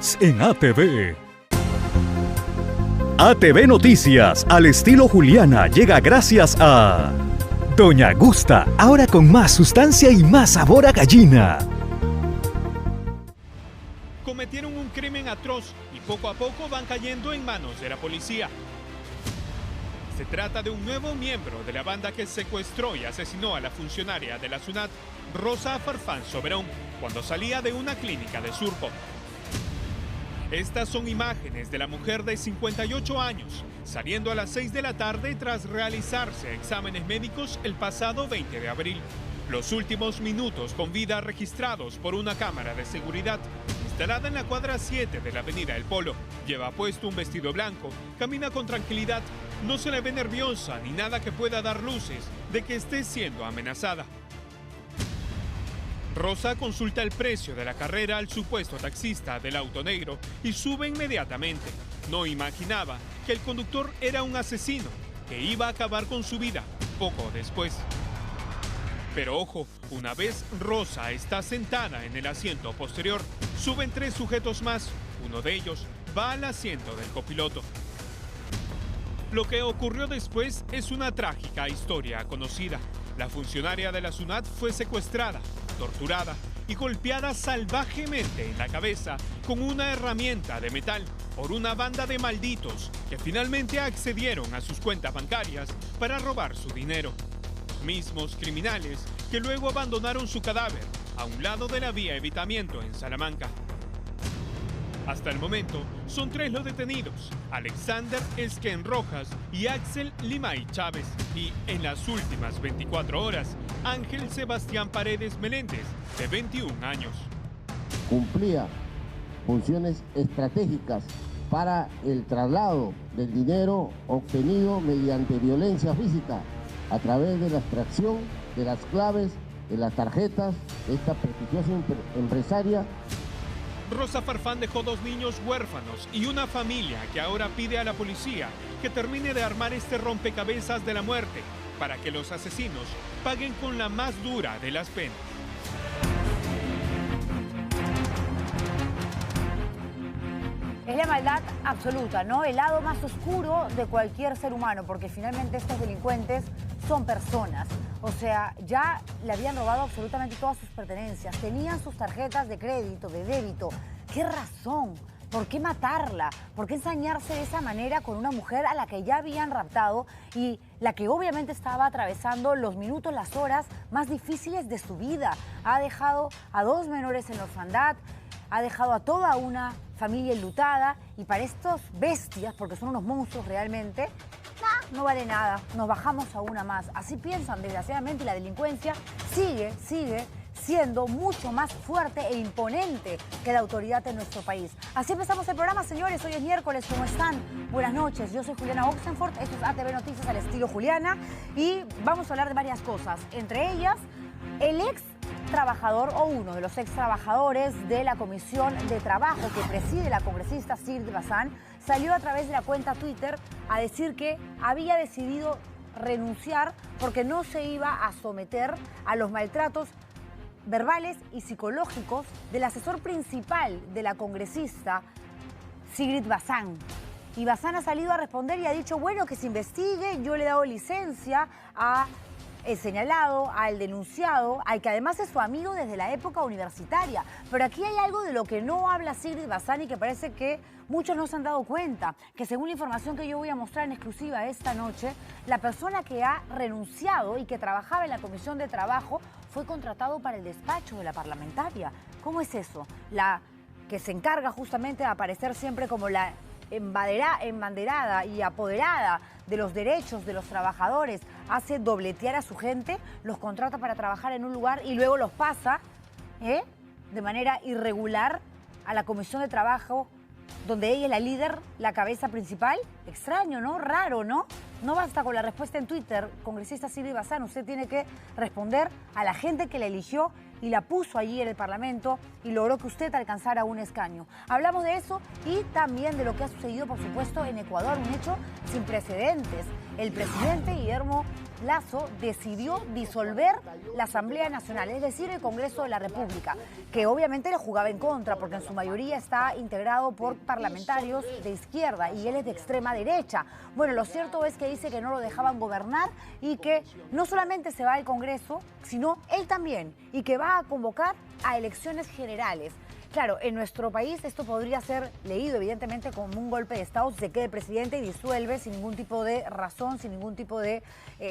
Sports en ATV. ATV Noticias, al estilo Juliana, llega gracias a Doña Gusta, ahora con más sustancia y más sabor a gallina. Cometieron un crimen atroz y poco a poco van cayendo en manos de la policía. Se trata de un nuevo miembro de la banda que secuestró y asesinó a la funcionaria de la SUNAT, Rosa Farfán Soberón, cuando salía de una clínica de Surco. Estas son imágenes de la mujer de 58 años, saliendo a las 6 de la tarde tras realizarse exámenes médicos el pasado 20 de abril. Los últimos minutos con vida registrados por una cámara de seguridad instalada en la cuadra 7 de la avenida El Polo. Lleva puesto un vestido blanco, camina con tranquilidad, no se le ve nerviosa ni nada que pueda dar luces de que esté siendo amenazada. Rosa consulta el precio de la carrera al supuesto taxista del auto negro y sube inmediatamente. No imaginaba que el conductor era un asesino que iba a acabar con su vida poco después. Pero ojo, una vez Rosa está sentada en el asiento posterior, suben 3 sujetos más. Uno de ellos va al asiento del copiloto. Lo que ocurrió después es una trágica historia conocida. La funcionaria de la SUNAT fue secuestrada, torturada y golpeada salvajemente en la cabeza con una herramienta de metal por una banda de malditos que finalmente accedieron a sus cuentas bancarias para robar su dinero. Mismos criminales que luego abandonaron su cadáver a un lado de la vía Evitamiento en Salamanca. Hasta el momento son 3 los detenidos, Alexander Esquen Rojas y Axel Limay Chávez, y en las últimas 24 horas, Ángel Sebastián Paredes Meléndez, de 21 años. Cumplía funciones estratégicas para el traslado del dinero obtenido mediante violencia física a través de la extracción de las claves de las tarjetas de esta prestigiosa empresaria. Rosa Farfán dejó 2 niños huérfanos y una familia que ahora pide a la policía que termine de armar este rompecabezas de la muerte para que los asesinos paguen con la más dura de las penas. Es la maldad absoluta, ¿no? El lado más oscuro de cualquier ser humano, porque finalmente estos delincuentes son personas. O sea, ya le habían robado absolutamente todas sus pertenencias. Tenían sus tarjetas de crédito, de débito. ¿Qué razón? ¿Por qué matarla? ¿Por qué ensañarse de esa manera con una mujer a la que ya habían raptado y la que obviamente estaba atravesando los minutos, las horas más difíciles de su vida? Ha dejado a 2 menores en la orfandad, ha dejado a toda una familia enlutada, y para estos bestias, porque son unos monstruos realmente, no vale nada, nos bajamos a una más. Así piensan, desgraciadamente, y la delincuencia sigue siendo mucho más fuerte e imponente que la autoridad en nuestro país. Así empezamos el programa, señores. Hoy es miércoles, ¿cómo están? Buenas noches, yo soy Juliana Oxenford, esto es ATV Noticias al estilo Juliana, y vamos a hablar de varias cosas, entre ellas, el ex trabajador o uno de los ex trabajadores de la Comisión de Trabajo que preside la congresista Sigrid Bazán salió a través de la cuenta Twitter a decir que había decidido renunciar porque no se iba a someter a los maltratos verbales y psicológicos del asesor principal de la congresista Sigrid Bazán. Y Bazán ha salido a responder y ha dicho, bueno, que se investigue, yo le he dado licencia a el señalado, al denunciado, al que además es su amigo desde la época universitaria. Pero aquí hay algo de lo que no habla Sigrid Bazán y que parece que muchos no se han dado cuenta, que según la información que yo voy a mostrar en exclusiva esta noche, la persona que ha renunciado y que trabajaba en la Comisión de Trabajo fue contratado para el despacho de la parlamentaria. ¿Cómo es eso? La que se encarga justamente de aparecer siempre como la embanderada y apoderada de los derechos de los trabajadores, hace dobletear a su gente, los contrata para trabajar en un lugar y luego los pasa de manera irregular a la Comisión de Trabajo, donde ella es la líder, la cabeza principal. Extraño, ¿no? Raro, ¿no? No basta con la respuesta en Twitter, congresista Sigrid Bazán, usted tiene que responder a la gente que la eligió y la puso allí en el Parlamento y logró que usted alcanzara un escaño. Hablamos de eso y también de lo que ha sucedido, por supuesto, en Ecuador, un hecho sin precedentes. El presidente Guillermo Lasso decidió disolver la Asamblea Nacional, es decir, el Congreso de la República, que obviamente le jugaba en contra porque en su mayoría está integrado por parlamentarios de izquierda y él es de extrema derecha. Bueno, lo cierto es que dice que no lo dejaban gobernar y que no solamente se va al Congreso, sino él también, y que va a convocar a elecciones generales. Claro, en nuestro país esto podría ser leído evidentemente como un golpe de Estado si se queda el presidente y disuelve sin ningún tipo de razón, sin ningún tipo de,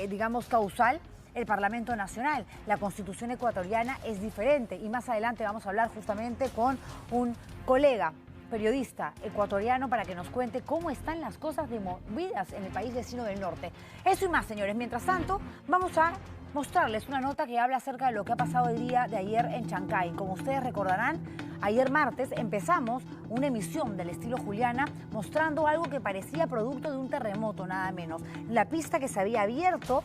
digamos, causal el Parlamento Nacional. La Constitución ecuatoriana es diferente y más adelante vamos a hablar justamente con un colega periodista ecuatoriano para que nos cuente cómo están las cosas de movidas en el país vecino del norte. Eso y más, señores. Mientras tanto, vamos a mostrarles una nota que habla acerca de lo que ha pasado el día de ayer en Chancay. Como ustedes recordarán, ayer martes empezamos una emisión del estilo Juliana mostrando algo que parecía producto de un terremoto, nada menos. La pista que se había abierto,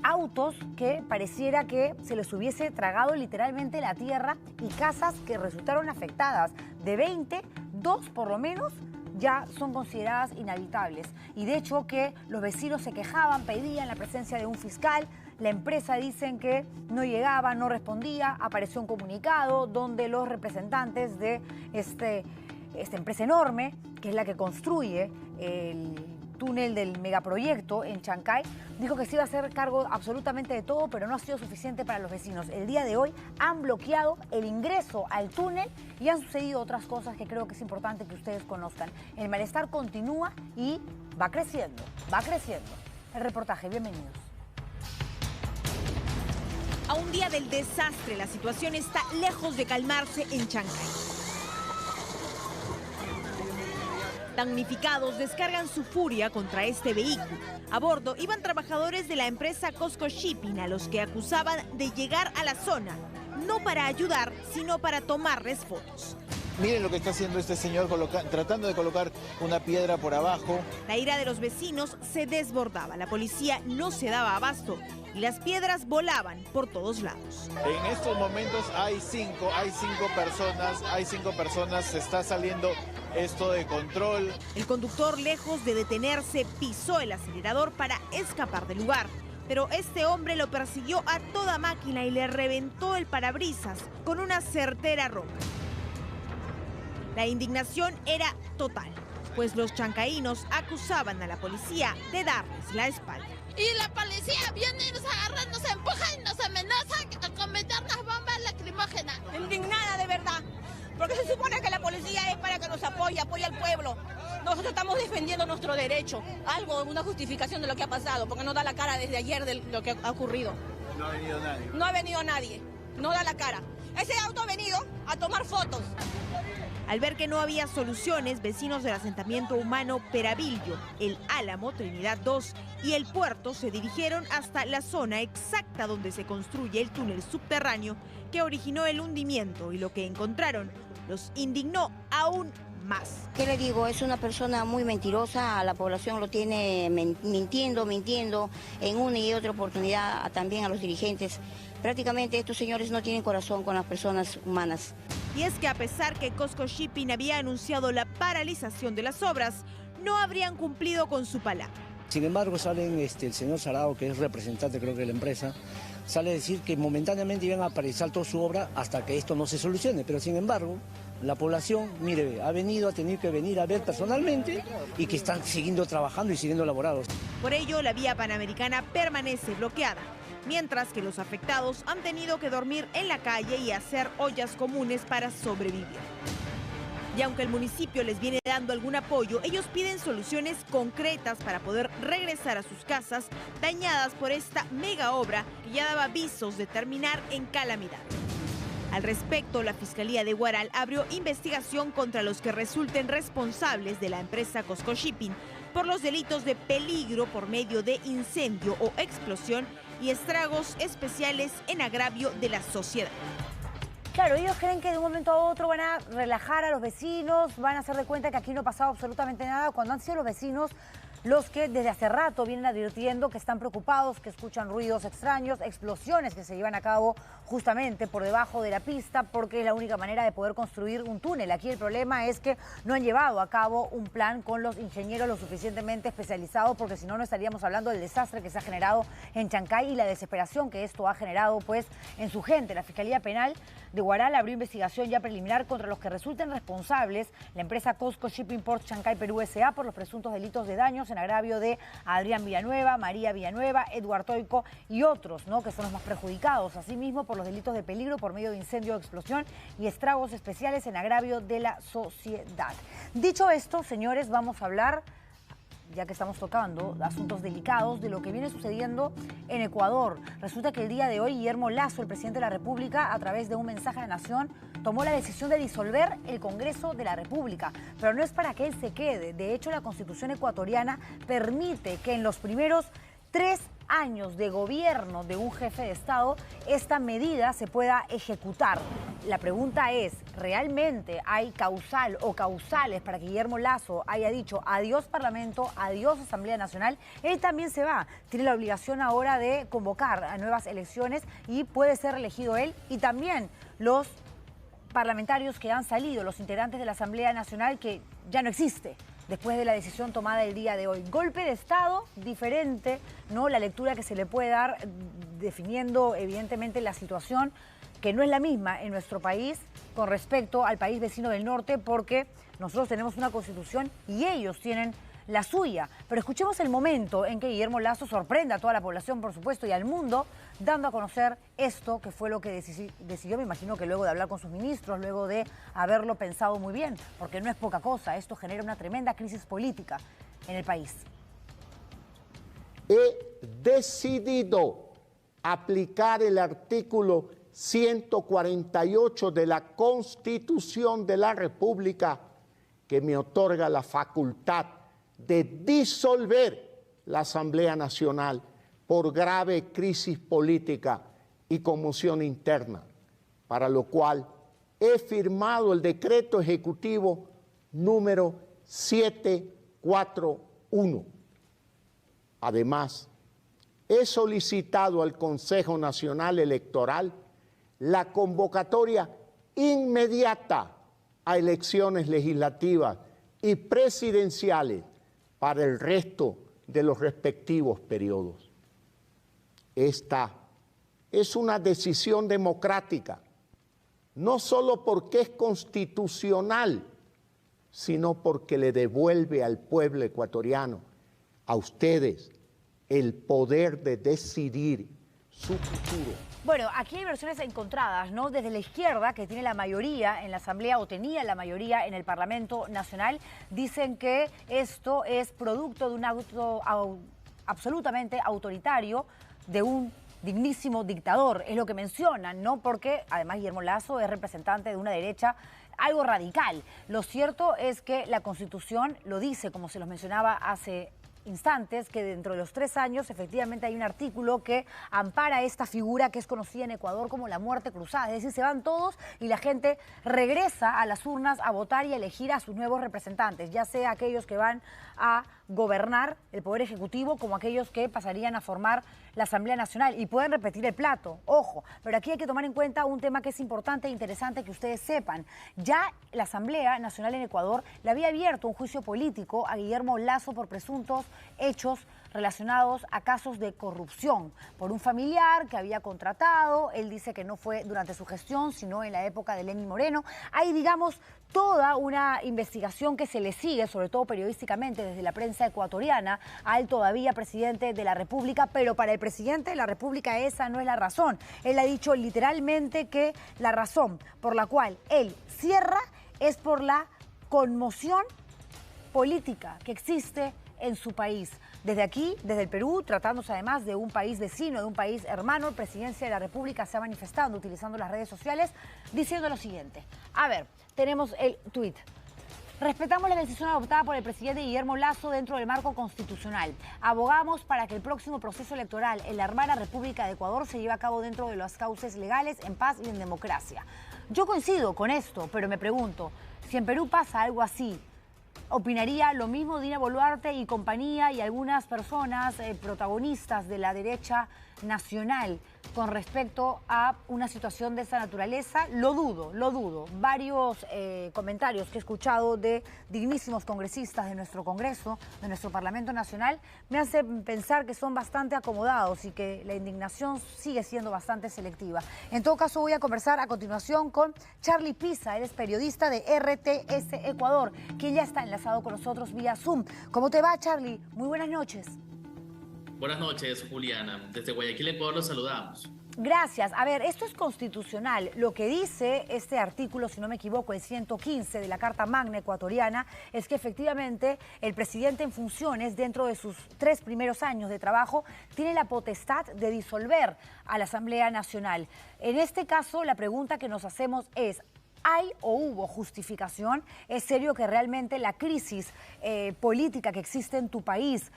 autos que pareciera que se les hubiese tragado literalmente la tierra y casas que resultaron afectadas. De 20, 2 por lo menos ya son consideradas inhabitables. Y de hecho que los vecinos se quejaban, pedían la presencia de un fiscal. La empresa dicen que no llegaba, no respondía. Apareció un comunicado donde los representantes de esta empresa enorme, que es la que construye el túnel del megaproyecto en Chancay, dijo que se iba a hacer cargo absolutamente de todo, pero no ha sido suficiente para los vecinos. El día de hoy han bloqueado el ingreso al túnel y han sucedido otras cosas que creo que es importante que ustedes conozcan. El malestar continúa y va creciendo, va creciendo. El reportaje, bienvenidos. A un día del desastre, la situación está lejos de calmarse en Chancay. Damnificados descargan su furia contra este vehículo. A bordo iban trabajadores de la empresa Cosco Shipping a los que acusaban de llegar a la zona, no para ayudar, sino para tomarles fotos. Miren lo que está haciendo este señor, tratando de colocar una piedra por abajo. La ira de los vecinos se desbordaba, la policía no se daba abasto y las piedras volaban por todos lados. En estos momentos hay cinco personas, se está saliendo esto de control. El conductor, lejos de detenerse, pisó el acelerador para escapar del lugar. Pero este hombre lo persiguió a toda máquina y le reventó el parabrisas con una certera roca. La indignación era total, pues los chancaínos acusaban a la policía de darles la espalda. Y la policía viene y nos agarra, nos empuja y nos amenaza con meternos bombas lacrimógenas. Indignada de verdad, porque se supone que la policía es para que nos apoye al pueblo. Nosotros estamos defendiendo nuestro derecho, una justificación de lo que ha pasado, porque no da la cara desde ayer de lo que ha ocurrido. No ha venido nadie. No ha venido nadie, no da la cara. Ese auto ha venido a tomar fotos. Al ver que no había soluciones, vecinos del asentamiento humano Peravillo, el Álamo, Trinidad 2 y el Puerto se dirigieron hasta la zona exacta donde se construye el túnel subterráneo que originó el hundimiento, y lo que encontraron los indignó aún más. ¿Qué le digo? Es una persona muy mentirosa, a la población lo tiene mintiendo en una y otra oportunidad, también a los dirigentes. Prácticamente estos señores no tienen corazón con las personas humanas. Y es que a pesar que Cosco Shipping había anunciado la paralización de las obras, no habrían cumplido con su palabra. Sin embargo, salen el señor Sarao, que es representante creo que de la empresa, sale a decir que momentáneamente iban a paralizar toda su obra hasta que esto no se solucione. Pero sin embargo, la población, mire, ha tenido que venir a ver personalmente y que están siguiendo trabajando y siguiendo elaborados. Por ello, la vía panamericana permanece bloqueada, mientras que los afectados han tenido que dormir en la calle y hacer ollas comunes para sobrevivir. Y aunque el municipio les viene dando algún apoyo, ellos piden soluciones concretas para poder regresar a sus casas dañadas por esta mega obra que ya daba visos de terminar en calamidad. Al respecto, la Fiscalía de Huaral abrió investigación contra los que resulten responsables de la empresa Cosco Shipping por los delitos de peligro por medio de incendio o explosión y estragos especiales en agravio de la sociedad. Claro, ellos creen que de un momento a otro van a relajar a los vecinos, van a hacer de cuenta que aquí no ha pasado absolutamente nada, cuando han sido los vecinos los que desde hace rato vienen advirtiendo que están preocupados, que escuchan ruidos extraños, explosiones que se llevan a cabo justamente por debajo de la pista, porque es la única manera de poder construir un túnel. Aquí el problema es que no han llevado a cabo un plan con los ingenieros lo suficientemente especializados, porque si no, no estaríamos hablando del desastre que se ha generado en Chancay y la desesperación que esto ha generado pues en su gente. La Fiscalía Penal de Huaral abrió investigación ya preliminar contra los que resulten responsables, la empresa Cosco Shipping Port Chancay Perú S.A. por los presuntos delitos de daños en agravio de Adrián Villanueva, María Villanueva, Eduardo Toico y otros, ¿no?, que son los más perjudicados. Asimismo, por los delitos de peligro por medio de incendio o explosión y estragos especiales en agravio de la sociedad. Dicho esto, señores, vamos a hablar, ya que estamos tocando asuntos delicados, de lo que viene sucediendo en Ecuador. Resulta que el día de hoy Guillermo Lasso, el presidente de la República, a través de un mensaje a la nación, tomó la decisión de disolver el Congreso de la República. Pero no es para que él se quede. De hecho, la Constitución ecuatoriana permite que en los primeros 3 años de gobierno de un jefe de Estado, esta medida se pueda ejecutar. La pregunta es, ¿realmente hay causal o causales para que Guillermo Lasso haya dicho adiós Parlamento, adiós Asamblea Nacional? Él también se va. Tiene la obligación ahora de convocar a nuevas elecciones y puede ser reelegido él y también los parlamentarios que han salido, los integrantes de la Asamblea Nacional, que ya no existe después de la decisión tomada el día de hoy. Golpe de Estado, diferente, ¿no?, la lectura que se le puede dar, definiendo evidentemente la situación, que no es la misma en nuestro país con respecto al país vecino del norte, porque nosotros tenemos una constitución y ellos tienen la suya. Pero escuchemos el momento en que Guillermo Lasso sorprende a toda la población, por supuesto, y al mundo, dando a conocer esto, que fue lo que decidió, me imagino que luego de hablar con sus ministros, luego de haberlo pensado muy bien, porque no es poca cosa, esto genera una tremenda crisis política en el país. He decidido aplicar el artículo 148 de la Constitución de la República, que me otorga la facultad de disolver la Asamblea Nacional por grave crisis política y conmoción interna, para lo cual he firmado el decreto ejecutivo número 741. Además, he solicitado al Consejo Nacional Electoral la convocatoria inmediata a elecciones legislativas y presidenciales para el resto de los respectivos periodos. Esta es una decisión democrática, no solo porque es constitucional, sino porque le devuelve al pueblo ecuatoriano, a ustedes, el poder de decidir su futuro. Bueno, aquí hay versiones encontradas, ¿no? Desde la izquierda, que tiene la mayoría en la Asamblea o tenía la mayoría en el Parlamento Nacional, dicen que esto es producto de un acto absolutamente autoritario de un dignísimo dictador, es lo que mencionan, ¿no? Porque además Guillermo Lasso es representante de una derecha algo radical. Lo cierto es que la Constitución lo dice, como se los mencionaba hace instantes, que dentro de los 3 años efectivamente hay un artículo que ampara esta figura que es conocida en Ecuador como la muerte cruzada, es decir, se van todos y la gente regresa a las urnas a votar y a elegir a sus nuevos representantes, ya sea aquellos que van a gobernar el Poder Ejecutivo como aquellos que pasarían a formar la Asamblea Nacional y pueden repetir el plato, ojo, pero aquí hay que tomar en cuenta un tema que es importante e interesante que ustedes sepan. Ya la Asamblea Nacional en Ecuador le había abierto un juicio político a Guillermo Lasso por presuntos hechos relacionados a casos de corrupción por un familiar que había contratado. Él dice que no fue durante su gestión, sino en la época de Lenín Moreno. Hay, digamos, toda una investigación que se le sigue, sobre todo periodísticamente, desde la prensa ecuatoriana, al todavía presidente de la República, pero para el presidente de la República esa no es la razón. Él ha dicho literalmente que la razón por la cual él cierra es por la conmoción política que existe en su país. Desde aquí, desde el Perú, tratándose además de un país vecino, de un país hermano, la Presidencia de la República se ha manifestado utilizando las redes sociales diciendo lo siguiente. A ver, tenemos el tuit. Respetamos la decisión adoptada por el presidente Guillermo Lasso dentro del marco constitucional. Abogamos para que el próximo proceso electoral en la hermana República de Ecuador se lleve a cabo dentro de los cauces legales, en paz y en democracia. Yo coincido con esto, pero me pregunto, si en Perú pasa algo así, opinaría lo mismo Dina Boluarte y compañía y algunas personas protagonistas de la derecha nacional con respecto a una situación de esa naturaleza? Lo dudo. Varios comentarios que he escuchado de dignísimos congresistas de nuestro Congreso, de nuestro Parlamento Nacional, me hacen pensar que son bastante acomodados y que la indignación sigue siendo bastante selectiva. En todo caso, voy a conversar a continuación con Charlie Pisa. Él es periodista de RTS Ecuador, que ya está enlazado con nosotros vía Zoom. ¿Cómo te va, Charlie? Muy buenas noches. Buenas noches, Juliana. Desde Guayaquil, Ecuador, los saludamos. Gracias. A ver, esto es constitucional. Lo que dice este artículo, si no me equivoco, el 115 de la Carta Magna ecuatoriana, es que efectivamente el presidente en funciones, dentro de sus 3 primeros años de trabajo, tiene la potestad de disolver a la Asamblea Nacional. En este caso, la pregunta que nos hacemos es: ¿hay o hubo justificación? ¿Es serio que realmente la crisis política que existe en tu país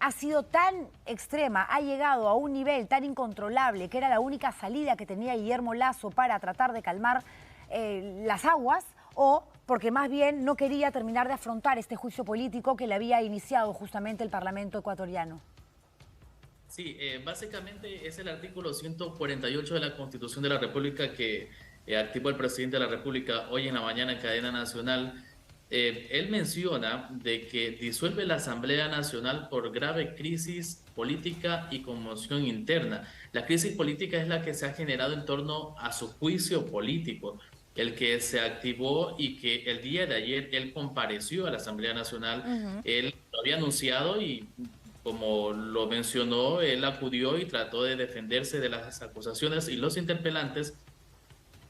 ha sido tan extrema, ha llegado a un nivel tan incontrolable, que era la única salida que tenía Guillermo Lasso para tratar de calmar las aguas, o porque más bien no quería terminar de afrontar este juicio político que le había iniciado justamente el Parlamento ecuatoriano? Sí, básicamente es el artículo 148 de la Constitución de la República que activó el presidente de la República hoy en la mañana en cadena nacional. Él menciona de que disuelve la Asamblea Nacional por grave crisis política y conmoción interna. La crisis política es la que se ha generado en torno a su juicio político, el que se activó y que el día de ayer él compareció a la Asamblea Nacional. Él lo había anunciado y, como lo mencionó, él acudió y trató de defenderse de las acusaciones y los interpelantes,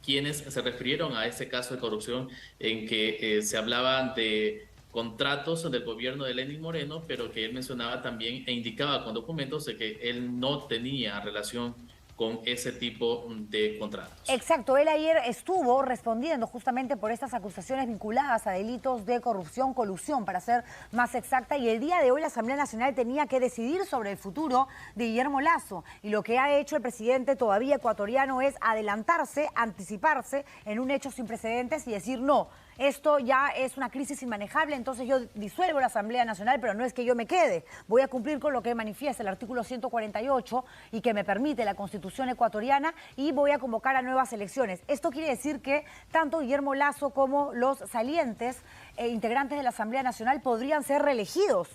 quienes se refirieron a ese caso de corrupción en que se hablaban de contratos del gobierno de Lenín Moreno, pero que él mencionaba también e indicaba con documentos de que él no tenía relación con ese tipo de contratos. Exacto, él ayer estuvo respondiendo justamente por estas acusaciones vinculadas a delitos de corrupción, colusión, para ser más exacta, y el día de hoy la Asamblea Nacional tenía que decidir sobre el futuro de Guillermo Lasso, y lo que ha hecho el presidente todavía ecuatoriano es adelantarse, anticiparse en un hecho sin precedentes y decir: no, esto ya es una crisis inmanejable, entonces yo disuelvo la Asamblea Nacional, pero no es que yo me quede. Voy a cumplir con lo que manifiesta el artículo 148 y que me permite la Constitución ecuatoriana, y voy a convocar a nuevas elecciones. Esto quiere decir que tanto Guillermo Lasso como los salientes integrantes de la Asamblea Nacional podrían ser reelegidos.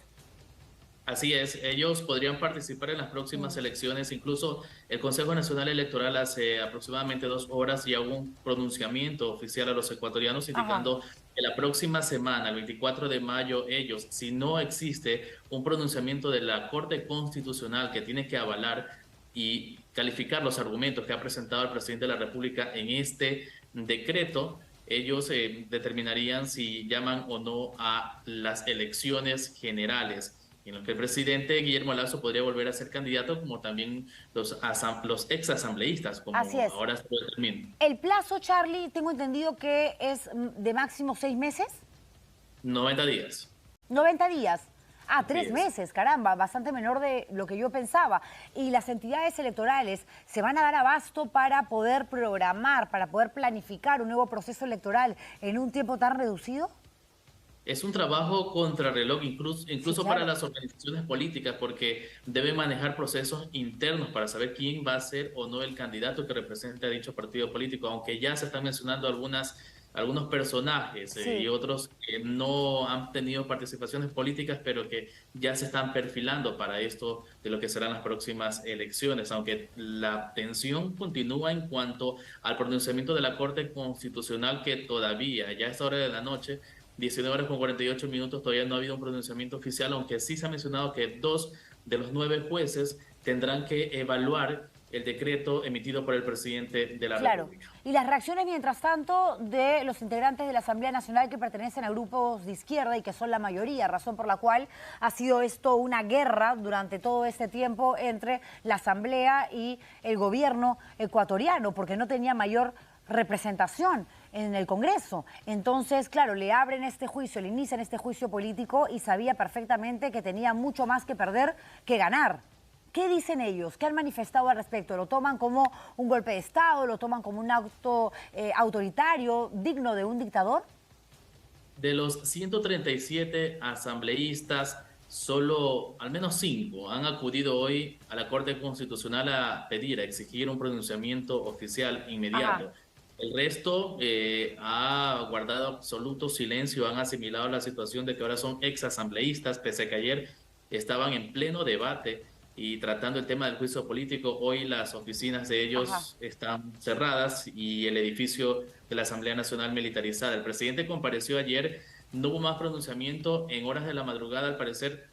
Así es, ellos podrían participar en las próximas elecciones. Incluso el Consejo Nacional Electoral hace aproximadamente 2 horas ya hubo un pronunciamiento oficial a los ecuatorianos indicando que la próxima semana, el 24 de mayo, ellos, si no existe un pronunciamiento de la Corte Constitucional que tiene que avalar y calificar los argumentos que ha presentado el presidente de la República en este decreto, ellos determinarían si llaman o no a las elecciones generales, en lo que el presidente Guillermo Lasso podría volver a ser candidato, como también los exasambleístas, como ahora se determina. El plazo, Charlie, tengo entendido que es de máximo 6 meses. 90 días. 90 días. 3 meses, caramba, bastante menor de lo que yo pensaba. ¿Y las entidades electorales se van a dar abasto para poder programar, para poder planificar un nuevo proceso electoral en un tiempo tan reducido? Es un trabajo contrarreloj, incluso Sí, claro, para las organizaciones políticas, porque deben manejar procesos internos para saber quién va a ser o no el candidato que represente a dicho partido político, aunque ya se están mencionando algunos personajes y otros que no han tenido participaciones políticas, pero que ya se están perfilando para esto de lo que serán las próximas elecciones, aunque la tensión continúa en cuanto al pronunciamiento de la Corte Constitucional, que todavía, ya a esta hora de la noche, 19 horas con 48 minutos, todavía no ha habido un pronunciamiento oficial, aunque sí se ha mencionado que 2 de los 9 jueces tendrán que evaluar el decreto emitido por el presidente de la República. Y las reacciones, mientras tanto, de los integrantes de la Asamblea Nacional que pertenecen a grupos de izquierda y que son la mayoría, razón por la cual ha sido esto una guerra durante todo este tiempo entre la Asamblea y el gobierno ecuatoriano, porque no tenía mayor representación en el Congreso. Entonces, claro, le abren este juicio, le inician este juicio político y sabía perfectamente que tenía mucho más que perder que ganar. ¿Qué dicen ellos? ¿Qué han manifestado al respecto? ¿Lo toman como un golpe de Estado? ¿Lo toman como un acto autoritario, digno de un dictador? De los 137 asambleístas, solo al menos 5 han acudido hoy a la Corte Constitucional a exigir un pronunciamiento oficial inmediato. Ajá. El resto ha guardado absoluto silencio, han asimilado la situación de que ahora son exasambleístas, pese a que ayer estaban en pleno debate y tratando el tema del juicio político. Hoy las oficinas de ellos están cerradas y el edificio de la Asamblea Nacional militarizada. El presidente compareció ayer, no hubo más pronunciamiento. En horas de la madrugada, al parecer,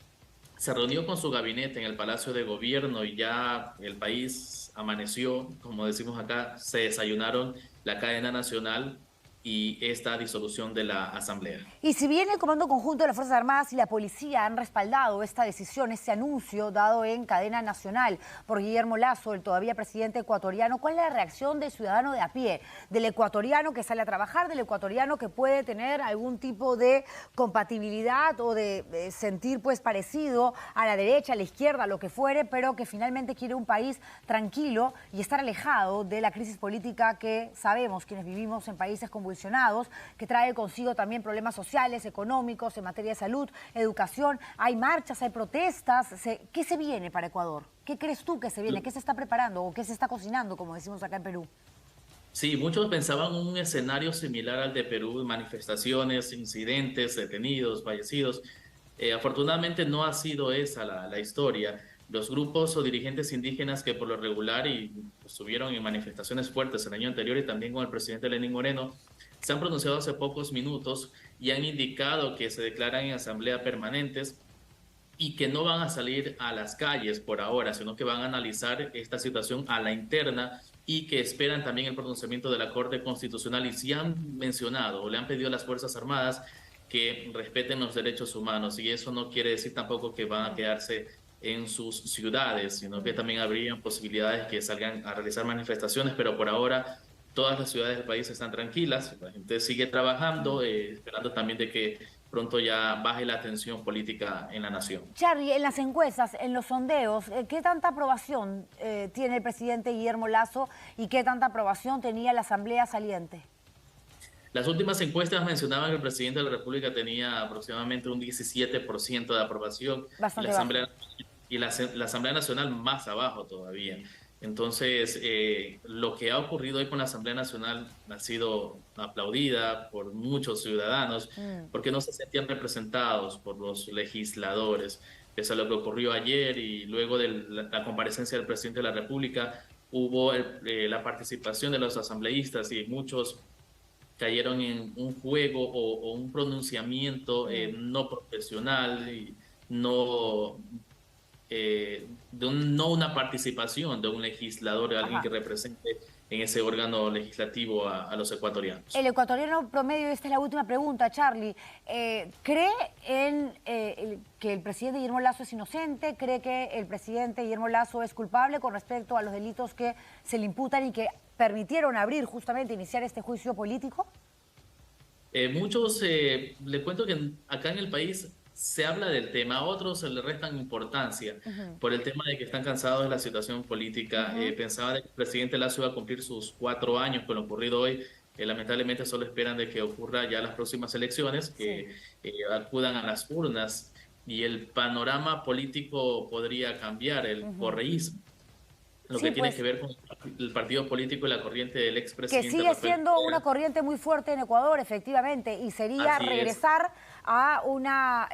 se reunió con su gabinete en el Palacio de Gobierno y ya el país amaneció, como decimos acá, se desayunaron la cadena nacional y esta disolución de la Asamblea. Y si bien el Comando Conjunto de las Fuerzas Armadas y la Policía han respaldado esta decisión, este anuncio dado en cadena nacional por Guillermo Lasso, el todavía presidente ecuatoriano, ¿cuál es la reacción del ciudadano de a pie, del ecuatoriano que sale a trabajar, del ecuatoriano que puede tener algún tipo de compatibilidad o de sentir pues parecido a la derecha, a la izquierda, lo que fuere, pero que finalmente quiere un país tranquilo y estar alejado de la crisis política que sabemos quienes vivimos en países convulsionados, que trae consigo también problemas sociales, económicos, en materia de salud, educación? Hay marchas, hay protestas. ¿Qué se viene para Ecuador? ¿Qué crees tú que se viene? ¿Qué se está preparando o qué se está cocinando, como decimos acá en Perú? Sí, muchos pensaban un escenario similar al de Perú, manifestaciones, incidentes, detenidos, fallecidos. Afortunadamente no ha sido esa la historia. Los grupos o dirigentes indígenas que por lo regular estuvieron en manifestaciones fuertes el año anterior y también con el presidente Lenín Moreno, se han pronunciado hace pocos minutos y han indicado que se declaran en asamblea permanentes y que no van a salir a las calles por ahora, sino que van a analizar esta situación a la interna y que esperan también el pronunciamiento de la Corte Constitucional. Y sí han mencionado o le han pedido a las Fuerzas Armadas que respeten los derechos humanos, y eso no quiere decir tampoco que van a quedarse en sus ciudades, sino que también habrían posibilidades que salgan a realizar manifestaciones, pero por ahora todas las ciudades del país están tranquilas, la gente sigue trabajando, esperando también de que pronto ya baje la tensión política en la nación. Charly, en las encuestas, en los sondeos, ¿qué tanta aprobación tiene el presidente Guillermo Lasso y qué tanta aprobación tenía la Asamblea saliente? Las últimas encuestas mencionaban que el presidente de la República tenía aproximadamente un 17% de aprobación, y la Asamblea Nacional más abajo todavía. Entonces, lo que ha ocurrido hoy con la Asamblea Nacional ha sido aplaudida por muchos ciudadanos porque no se sentían representados por los legisladores. Pese a lo que ocurrió ayer y luego de la comparecencia del presidente de la República, hubo la participación de los asambleístas y muchos cayeron en un juego o un pronunciamiento no profesional y no una participación de un legislador, de alguien que represente en ese órgano legislativo a los ecuatorianos. El ecuatoriano promedio, esta es la última pregunta, Charly, ¿cree en que el presidente Guillermo Lasso es inocente? ¿Cree que el presidente Guillermo Lasso es culpable con respecto a los delitos que se le imputan y que permitieron abrir, justamente, iniciar este juicio político? Muchos, le cuento que acá en el país se habla del tema, a otros se le restan importancia por el tema de que están cansados de la situación política. Pensaba que el presidente Lasso iba a cumplir sus 4 años con lo ocurrido hoy. Lamentablemente solo esperan de que ocurra ya las próximas elecciones, que acudan a las urnas y el panorama político podría cambiar, el correísmo. Lo que tiene que ver con el partido político y la corriente del expresidente. Que sigue siendo una corriente muy fuerte en Ecuador, efectivamente, y sería regresar a una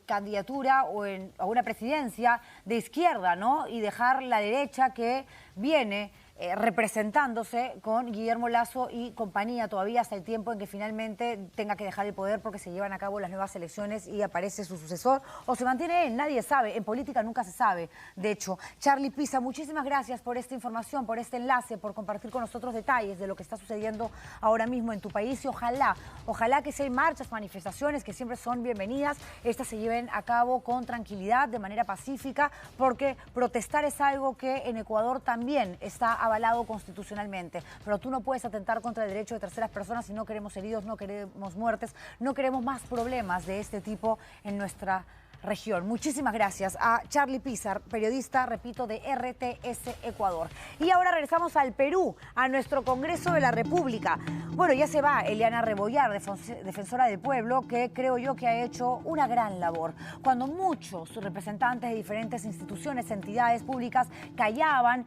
candidatura o a una presidencia de izquierda, ¿no? Y dejar la derecha que viene representándose con Guillermo Lasso y compañía todavía hasta el tiempo en que finalmente tenga que dejar el poder porque se llevan a cabo las nuevas elecciones y aparece su sucesor, o se mantiene él, nadie sabe, en política nunca se sabe. De hecho, Charly Pisa, muchísimas gracias por esta información, por este enlace, por compartir con nosotros detalles de lo que está sucediendo ahora mismo en tu país, y ojalá que si hay marchas, manifestaciones, que siempre son bienvenidas, estas se lleven a cabo con tranquilidad, de manera pacífica, porque protestar es algo que en Ecuador también está avalado constitucionalmente, pero tú no puedes atentar contra el derecho de terceras personas y no queremos heridos, no queremos muertes, no queremos más problemas de este tipo en nuestra región. Muchísimas gracias a Charlie Pizar, periodista, repito, de RTS Ecuador. Y ahora regresamos al Perú, a nuestro Congreso de la República. Bueno, ya se va Eliana Rebollar, defensora del pueblo, que creo yo que ha hecho una gran labor. Cuando muchos representantes de diferentes instituciones, entidades públicas callaban,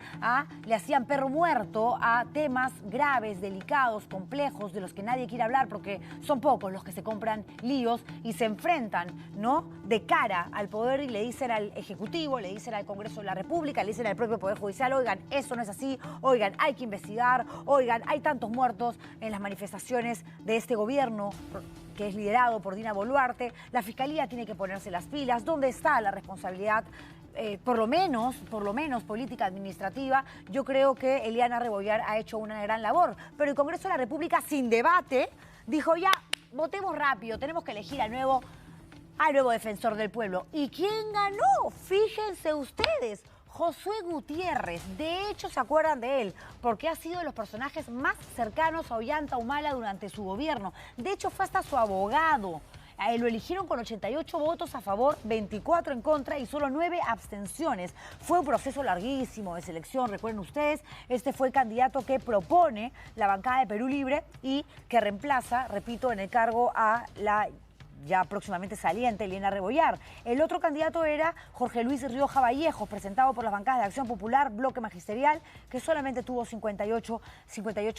le hacían perro muerto a temas graves, delicados, complejos, de los que nadie quiere hablar porque son pocos los que se compran líos y se enfrentan, ¿no?, de cara al poder y le dicen al Ejecutivo, le dicen al Congreso de la República, le dicen al propio Poder Judicial, oigan, eso no es así, oigan, hay que investigar, oigan, hay tantos muertos en las manifestaciones de este gobierno que es liderado por Dina Boluarte, la Fiscalía tiene que ponerse las pilas. ¿Dónde está la responsabilidad? Por lo menos política administrativa. Yo creo que Eliana Rebollar ha hecho una gran labor, pero el Congreso de la República, sin debate, dijo ya, votemos rápido, tenemos que elegir al nuevo defensor del pueblo. ¿Y quién ganó? Fíjense ustedes, Josué Gutiérrez. De hecho, se acuerdan de él, porque ha sido de los personajes más cercanos a Ollanta Humala durante su gobierno. De hecho, fue hasta su abogado. Lo eligieron con 88 votos a favor, 24 en contra y solo 9 abstenciones. Fue un proceso larguísimo de selección, recuerden ustedes. Este fue el candidato que propone la bancada de Perú Libre y que reemplaza, repito, en el cargo a la ya próximamente saliente Eliana Rebollar. El otro candidato era Jorge Luis Rioja Vallejos, presentado por las bancadas de Acción Popular, Bloque Magisterial, que solamente tuvo 58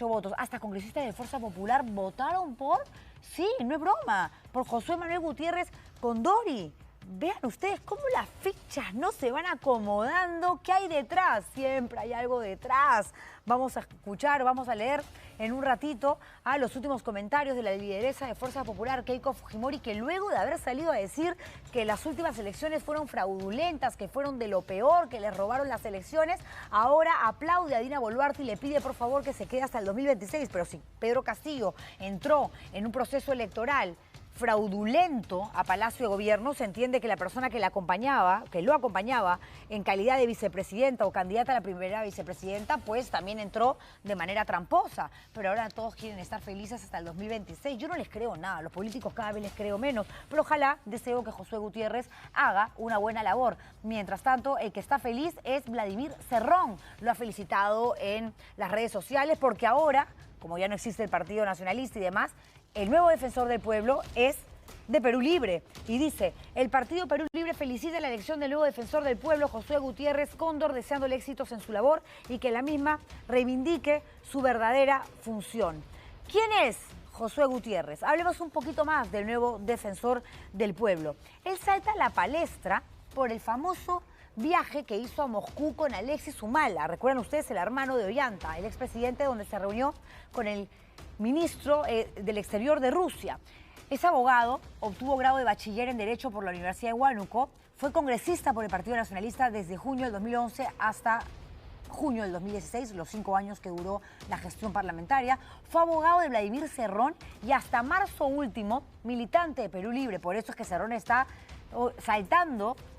votos. Hasta congresistas de Fuerza Popular votaron por, sí, no es broma, por Josué Manuel Gutiérrez Condori. Vean ustedes cómo las fichas no se van acomodando. ¿Qué hay detrás? Siempre hay algo detrás. Vamos a escuchar, vamos a leer en un ratito a los últimos comentarios de la lideresa de Fuerza Popular, Keiko Fujimori, que luego de haber salido a decir que las últimas elecciones fueron fraudulentas, que fueron de lo peor, que les robaron las elecciones, ahora aplaude a Dina Boluarte y le pide por favor que se quede hasta el 2026. Pero si Pedro Castillo entró en un proceso electoral fraudulento a Palacio de Gobierno, se entiende que la persona que lo acompañaba en calidad de vicepresidenta o candidata a la primera vicepresidenta, pues también entró de manera tramposa. Pero ahora todos quieren estar felices hasta el 2026. Yo no les creo nada, a los políticos cada vez les creo menos, pero ojalá, deseo que Josué Gutiérrez haga una buena labor. Mientras tanto, el que está feliz es Vladimir Cerrón. Lo ha felicitado en las redes sociales porque ahora, como ya no existe el Partido Nacionalista y demás, el nuevo defensor del pueblo es de Perú Libre y dice: el Partido Perú Libre felicita la elección del nuevo defensor del pueblo, Josué Gutiérrez Cóndor, deseándole éxitos en su labor y que la misma reivindique su verdadera función. ¿Quién es Josué Gutiérrez? Hablemos un poquito más del nuevo defensor del pueblo. Él salta a la palestra por el famoso viaje que hizo a Moscú con Alexis Humala. Recuerdan ustedes, el hermano de Ollanta, el expresidente, donde se reunió con el ministro del Exterior de Rusia. Es abogado, obtuvo grado de bachiller en Derecho por la Universidad de Huánuco, fue congresista por el Partido Nacionalista desde junio del 2011 hasta junio del 2016, los 5 años que duró la gestión parlamentaria. Fue abogado de Vladimir Cerrón y hasta marzo último, militante de Perú Libre. Por eso es que Cerrón está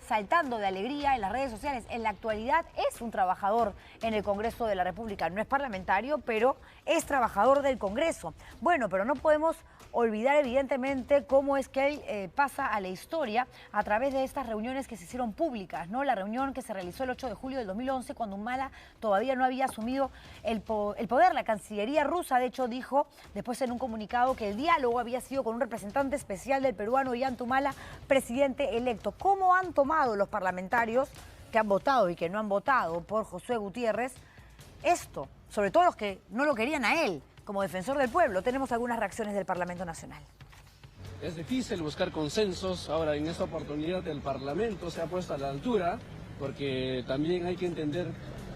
saltando de alegría en las redes sociales. En la actualidad es un trabajador en el Congreso de la República. No es parlamentario, pero es trabajador del Congreso. Bueno, pero no podemos olvidar evidentemente cómo es que él pasa a la historia a través de estas reuniones que se hicieron públicas, ¿no? La reunión que se realizó el 8 de julio del 2011, cuando Humala todavía no había asumido el poder. La Cancillería rusa, de hecho, dijo después en un comunicado que el diálogo había sido con un representante especial del peruano Ollanta Humala, presidente electo. ¿Cómo han tomado los parlamentarios que han votado y que no han votado por Josué Gutiérrez esto? Sobre todo los que no lo querían a él como defensor del pueblo. Tenemos algunas reacciones del Parlamento Nacional. Es difícil buscar consensos. Ahora, en esta oportunidad, el Parlamento se ha puesto a la altura, porque también hay que entender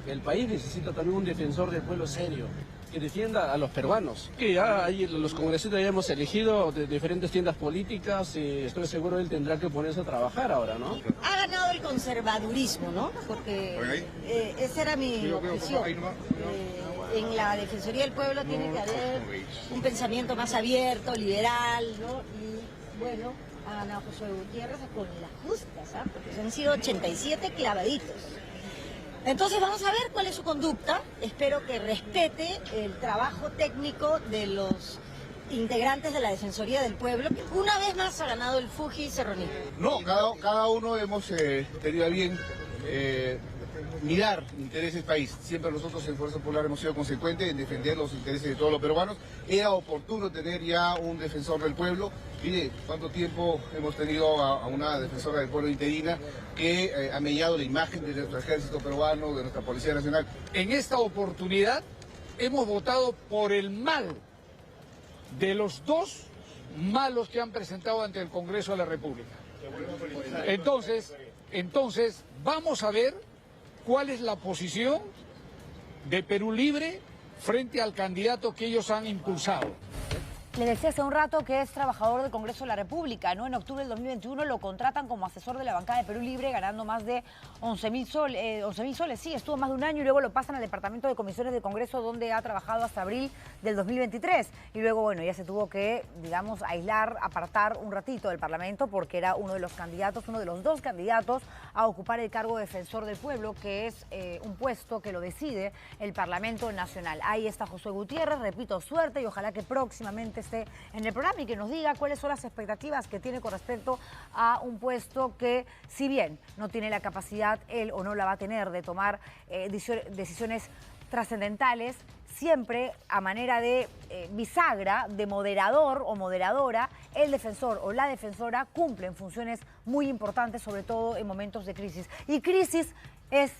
que el país necesita también un defensor del pueblo serio, que defienda a los peruanos. Que ya ahí los congresistas ya hemos elegido de diferentes tiendas políticas y estoy seguro él tendrá que ponerse a trabajar ahora, ¿no? Ha ganado el conservadurismo, ¿no? Porque esa era mi opción. En la Defensoría del Pueblo tiene que haber un pensamiento más abierto, liberal, ¿no? Y bueno, ha ganado Josué Gutiérrez con las justas, ¿ah? Porque han sido 87 clavaditos. Entonces vamos a ver cuál es su conducta. Espero que respete el trabajo técnico de los integrantes de la Defensoría del Pueblo, que una vez más ha ganado el Fuji-Serronismo. No, cada uno hemos tenido a bien mirar intereses del país. Siempre nosotros en Fuerza Popular hemos sido consecuentes en defender los intereses de todos los peruanos. Era oportuno tener ya un defensor del pueblo. Mire cuánto tiempo hemos tenido a una defensora del pueblo interina que ha mellado la imagen de nuestro ejército peruano, de nuestra Policía Nacional. En esta oportunidad hemos votado por el mal de los dos malos que han presentado ante el Congreso de la República. Entonces vamos a ver cuál es la posición de Perú Libre frente al candidato que ellos han impulsado. Le decía hace un rato que es trabajador del Congreso de la República, ¿no? En octubre del 2021 lo contratan como asesor de la bancada de Perú Libre, ganando más de 11.000 soles. Sí, estuvo más de un año y luego lo pasan al Departamento de Comisiones del Congreso, donde ha trabajado hasta abril del 2023. Y luego, bueno, ya se tuvo que, digamos, aislar, apartar un ratito del Parlamento, porque era uno de los candidatos, uno de los dos candidatos a ocupar el cargo de defensor del pueblo, que es un puesto que lo decide el Parlamento Nacional. Ahí está Josué Gutiérrez, repito, suerte y ojalá que próximamente esté en el programa y que nos diga cuáles son las expectativas que tiene con respecto a un puesto que, si bien no tiene la capacidad él o no la va a tener de tomar decisiones trascendentales, siempre a manera de bisagra, de moderador o moderadora, el defensor o la defensora cumplen funciones muy importantes, sobre todo en momentos de crisis. Y crisis es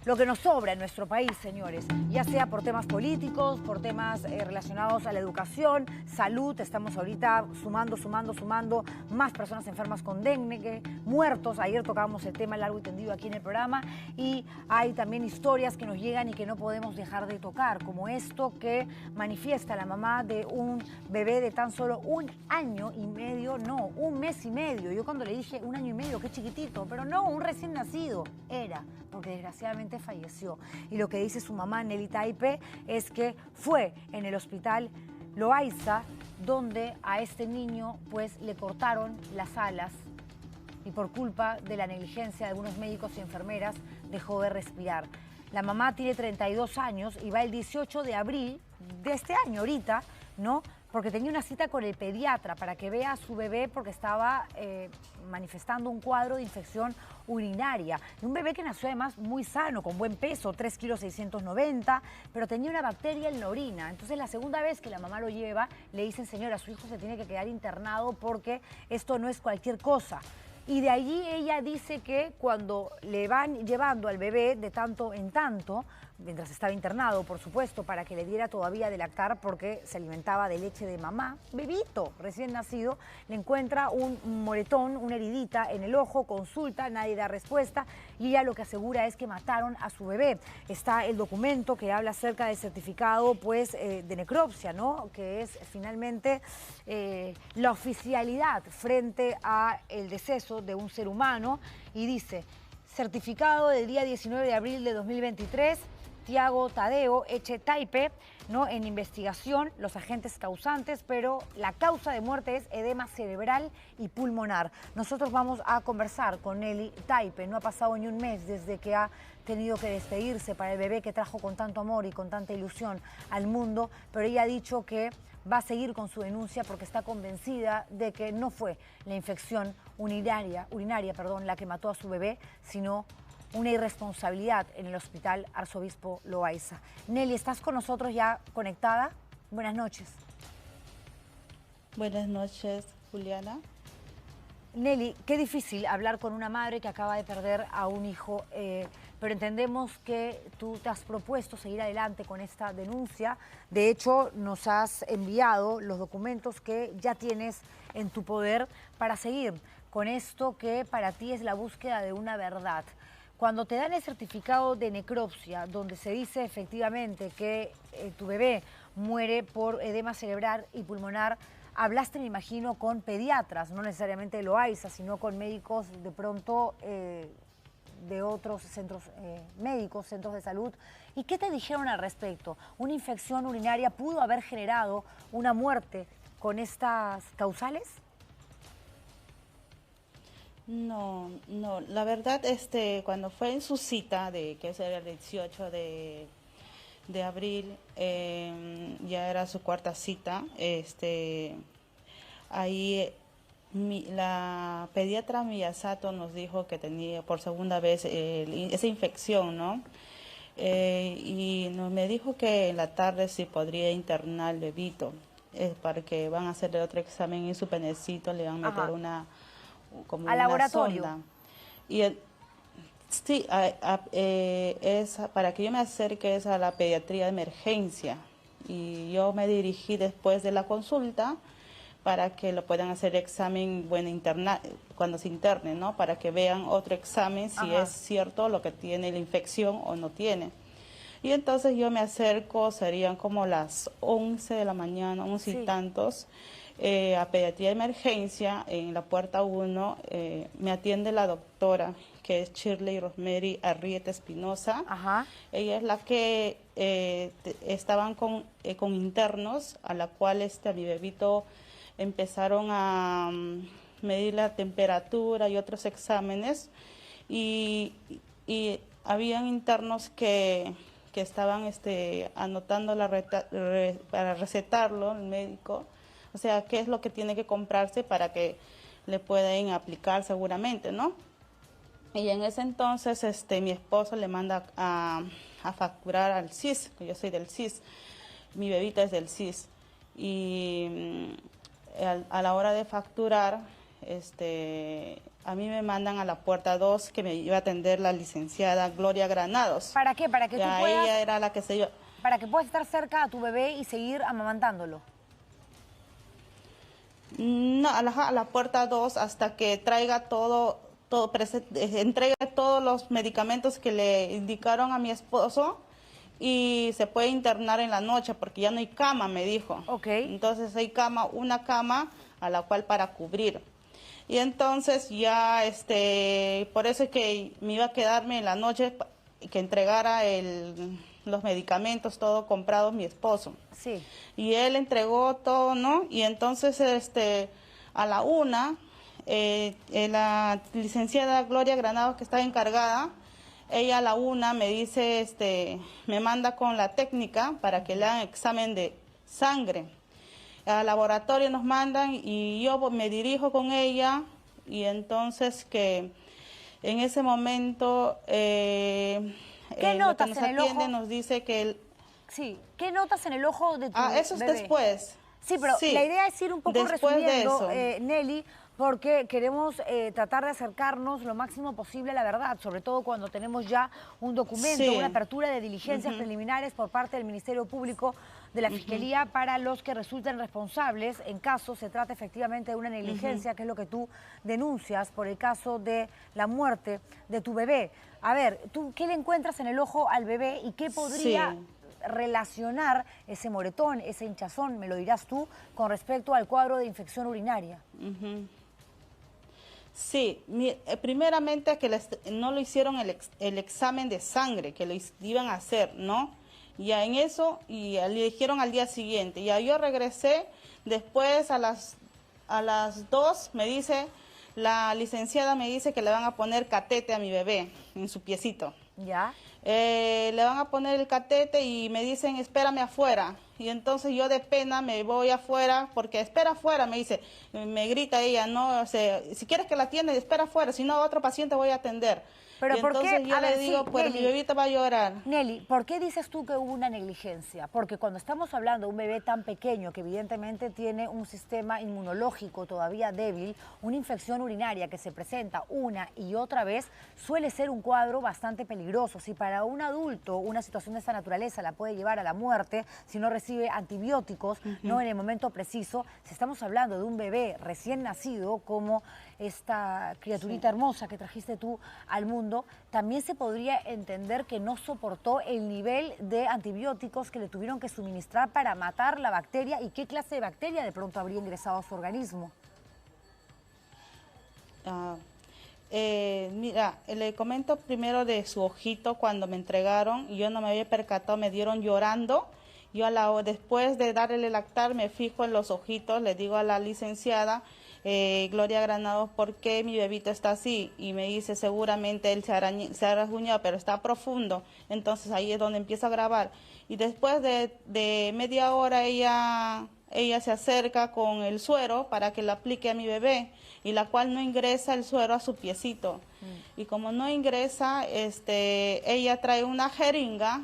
lo que nos sobra en nuestro país, señores, ya sea por temas políticos, por temas relacionados a la educación, salud. Estamos ahorita sumando más personas enfermas con dengue, muertos. Ayer tocábamos el tema largo y tendido aquí en el programa y hay también historias que nos llegan y que no podemos dejar de tocar, como esto que manifiesta la mamá de un bebé de tan solo 1 año y medio, no, 1 mes y medio. Yo cuando le dije 1 año y medio, qué chiquitito, pero no, un recién nacido era, porque desgraciadamente falleció. Y lo que dice su mamá, Nelly Taipe, es que fue en el hospital Loaiza donde a este niño pues le cortaron las alas y por culpa de la negligencia de algunos médicos y enfermeras dejó de respirar. La mamá tiene 32 años y va el 18 de abril de este año, ahorita, ¿no? Porque tenía una cita con el pediatra para que vea a su bebé porque estaba manifestando un cuadro de infección urinaria. Un bebé que nació además muy sano, con buen peso, 3,690 kilos, pero tenía una bacteria en la orina. Entonces la segunda vez que la mamá lo lleva, le dicen, señora, su hijo se tiene que quedar internado porque esto no es cualquier cosa. Y de allí ella dice que cuando le van llevando al bebé de tanto en tanto, mientras estaba internado, por supuesto, para que le diera todavía de lactar porque se alimentaba de leche de mamá, bebito recién nacido, le encuentra un moretón, una heridita en el ojo, consulta, nadie da respuesta y ella lo que asegura es que mataron a su bebé. Está el documento que habla acerca del certificado pues, de necropsia, ¿no? Que es finalmente la oficialidad frente a el deceso de un ser humano y dice, certificado del día 19 de abril de 2023, Tiago Tadeo Eche Taipe, ¿no? En investigación, los agentes causantes, pero la causa de muerte es edema cerebral y pulmonar. Nosotros vamos a conversar con Nelly Taipe. No ha pasado ni un mes desde que ha tenido que despedirse para el bebé que trajo con tanto amor y con tanta ilusión al mundo, pero ella ha dicho que va a seguir con su denuncia porque está convencida de que no fue la infección urinaria, la que mató a su bebé, sino una irresponsabilidad en el Hospital Arzobispo Loaiza. Nelly, ¿estás con nosotros ya conectada? Buenas noches. Buenas noches, Juliana. Nelly, qué difícil hablar con una madre que acaba de perder a un hijo, pero entendemos que tú te has propuesto seguir adelante con esta denuncia. De hecho, nos has enviado los documentos que ya tienes en tu poder para seguir con esto que para ti es la búsqueda de una verdad. Cuando te dan el certificado de necropsia, donde se dice efectivamente que tu bebé muere por edema cerebral y pulmonar, hablaste, me imagino, con pediatras, no necesariamente de Loaiza, sino con médicos de pronto de otros centros médicos, centros de salud. ¿Y qué te dijeron al respecto? ¿Una infección urinaria pudo haber generado una muerte con estas causales? No, la verdad, cuando fue en su cita, que era el 18 de de abril, ya era su cuarta cita. Ahí la pediatra Miyasato nos dijo que tenía por segunda vez esa infección, ¿no? Y me dijo que en la tarde sí podría internar al bebito, para que van a hacerle otro examen en su penecito, le van a meter como una laboratorio. sonda. Y sí, es para que yo me acerque a la pediatría de emergencia, y yo me dirigí después de la consulta para que lo puedan hacer examen cuando se interne, ¿no? Para que vean otro examen si es cierto lo que tiene la infección o no tiene. Y entonces yo me acerco, serían como las 11 de la mañana, 11 y tantos, a pediatría de emergencia, en la puerta 1, me atiende la doctora, que es Shirley Rosemary Arrieta Espinosa. Ella es la que estaban con internos, a la cual a mi bebito empezaron a medir la temperatura y otros exámenes, y habían internos que estaban anotando para recetarlo, el médico, o sea, qué es lo que tiene que comprarse para que le puedan aplicar seguramente, ¿no? Y en ese entonces mi esposo le manda a facturar al CIS, que yo soy del CIS, mi bebita es del CIS, y a la hora de facturar, a mí me mandan a la puerta 2, que me iba a atender la licenciada Gloria Granados. ¿Para qué? Para que tú puedas... Ella era la que se iba... Para que puedas estar cerca a tu bebé y seguir amamantándolo. No, a la puerta 2 hasta que traiga entregue todos los medicamentos que le indicaron a mi esposo, y se puede internar en la noche porque ya no hay cama, me dijo. Entonces hay una cama a la cual para cubrir. Y entonces ya, por eso es que me iba a quedarme en la noche, que entregara los medicamentos, todo comprado mi esposo. Sí. Y él entregó todo, ¿no? Y entonces, a la 1, la licenciada Gloria Granados, que está encargada, ella a la 1 me dice, me manda con la técnica para que le hagan examen de sangre. Al laboratorio nos mandan y yo me dirijo con ella, y entonces que en ese momento ¿qué notas que nos en el atiende ojo? Nos dice que Sí, ¿qué notas en el ojo de tu bebé? Eso es después. Sí, pero la idea es ir un poco después resumiendo, de eso. Nelly, porque queremos tratar de acercarnos lo máximo posible a la verdad, sobre todo cuando tenemos ya un documento, una apertura de diligencias preliminares por parte del Ministerio Público, de la Fiscalía, para los que resulten responsables en caso se trate efectivamente de una negligencia, que es lo que tú denuncias por el caso de la muerte de tu bebé. A ver, ¿tú qué le encuentras en el ojo al bebé y qué podría relacionar ese moretón, ese hinchazón, me lo dirás tú, con respecto al cuadro de infección urinaria? Sí, primeramente que no lo hicieron el examen de sangre, que lo iban a hacer, ¿no? Ya en eso, y le dijeron al día siguiente. Ya yo regresé, después a las 2 me dice, la licenciada me dice que le van a poner catete a mi bebé en su piecito. ¿Ya? Le van a poner el catete y me dicen, espérame afuera. Y entonces yo de pena me voy afuera, porque espera afuera, me dice, me grita ella, no, o sea, si quieres que la atienda, espera afuera, si no, a otro paciente voy a atender. Pero y ¿por entonces qué? yo le digo, pues Nelly, mi bebita va a llorar. Nelly, ¿por qué dices tú que hubo una negligencia? Porque cuando estamos hablando de un bebé tan pequeño que evidentemente tiene un sistema inmunológico todavía débil, una infección urinaria que se presenta una y otra vez, suele ser un cuadro bastante peligroso. Si para un adulto una situación de esta naturaleza la puede llevar a la muerte si no recibe antibióticos, no en el momento preciso, si estamos hablando de un bebé recién nacido como esta criaturita hermosa que trajiste tú al mundo, también se podría entender que no soportó el nivel de antibióticos que le tuvieron que suministrar para matar la bacteria. ¿Y qué clase de bacteria de pronto habría ingresado a su organismo? Mira, le comento primero de su ojito. Cuando me entregaron, yo no me había percatado, me dieron llorando. Yo después de darle el lactar me fijo en los ojitos, le digo a la licenciada, Gloria Granados, ¿por qué mi bebito está así? Y me dice, seguramente él se ha rasguñado, pero está profundo. Entonces ahí es donde empiezo a grabar. Y después de media hora ella se acerca con el suero para que le aplique a mi bebé, y la cual no ingresa el suero a su piecito. Y como no ingresa, ella trae una jeringa,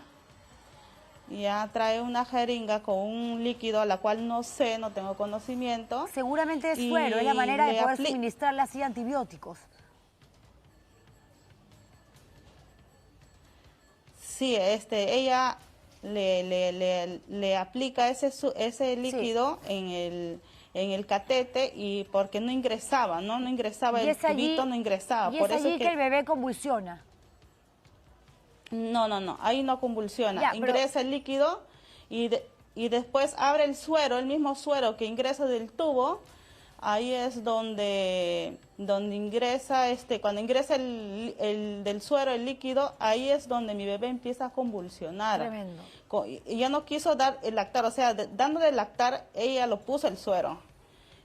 con un líquido, la cual no sé, no tengo conocimiento. Seguramente es suero, es la manera de poder suministrarle así antibióticos. Sí, ella le aplica ese líquido en el catete, y porque no ingresaba, no ingresaba, el tubito no ingresaba. Y es allí que el bebé convulsiona. No, ahí no convulsiona. Ya, ingresa el líquido y después abre el suero, el mismo suero que ingresa del tubo. Ahí es donde ingresa, cuando ingresa del suero, el líquido, ahí es donde mi bebé empieza a convulsionar. Tremendo. Y ya no quiso dar el lactar, o sea, dándole lactar, ella lo puso el suero.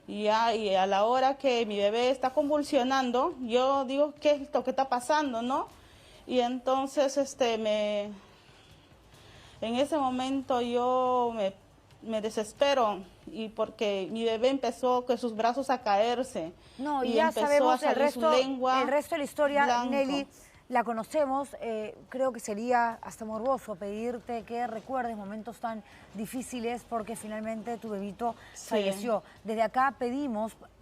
Y a la hora que mi bebé está convulsionando, yo digo, ¿qué es esto que está pasando, no? Y entonces, en ese momento yo me desespero, y porque mi bebé empezó con sus brazos a caerse. No, y ya sabemos el resto de la historia, blanco. Nelly, la conocemos. Creo que sería hasta morboso pedirte que recuerdes momentos tan difíciles, porque finalmente tu bebito falleció. Desde acá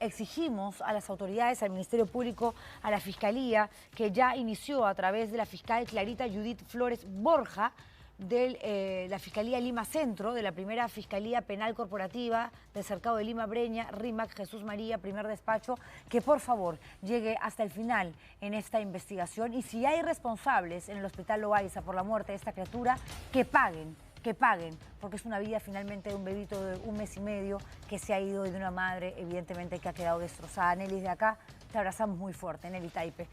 exigimos a las autoridades, al Ministerio Público, a la Fiscalía, que ya inició a través de la fiscal Clarita Judith Flores Borja, de la Fiscalía Lima Centro, de la primera Fiscalía Penal Corporativa del Cercado de Lima Breña, RIMAC Jesús María, primer despacho, que por favor llegue hasta el final en esta investigación, y si hay responsables en el Hospital Loaiza por la muerte de esta criatura, que paguen, porque es una vida finalmente de un bebito de 1 mes y medio que se ha ido, y de una madre evidentemente que ha quedado destrozada. Nelly, de acá te abrazamos muy fuerte, Nelly Taipe.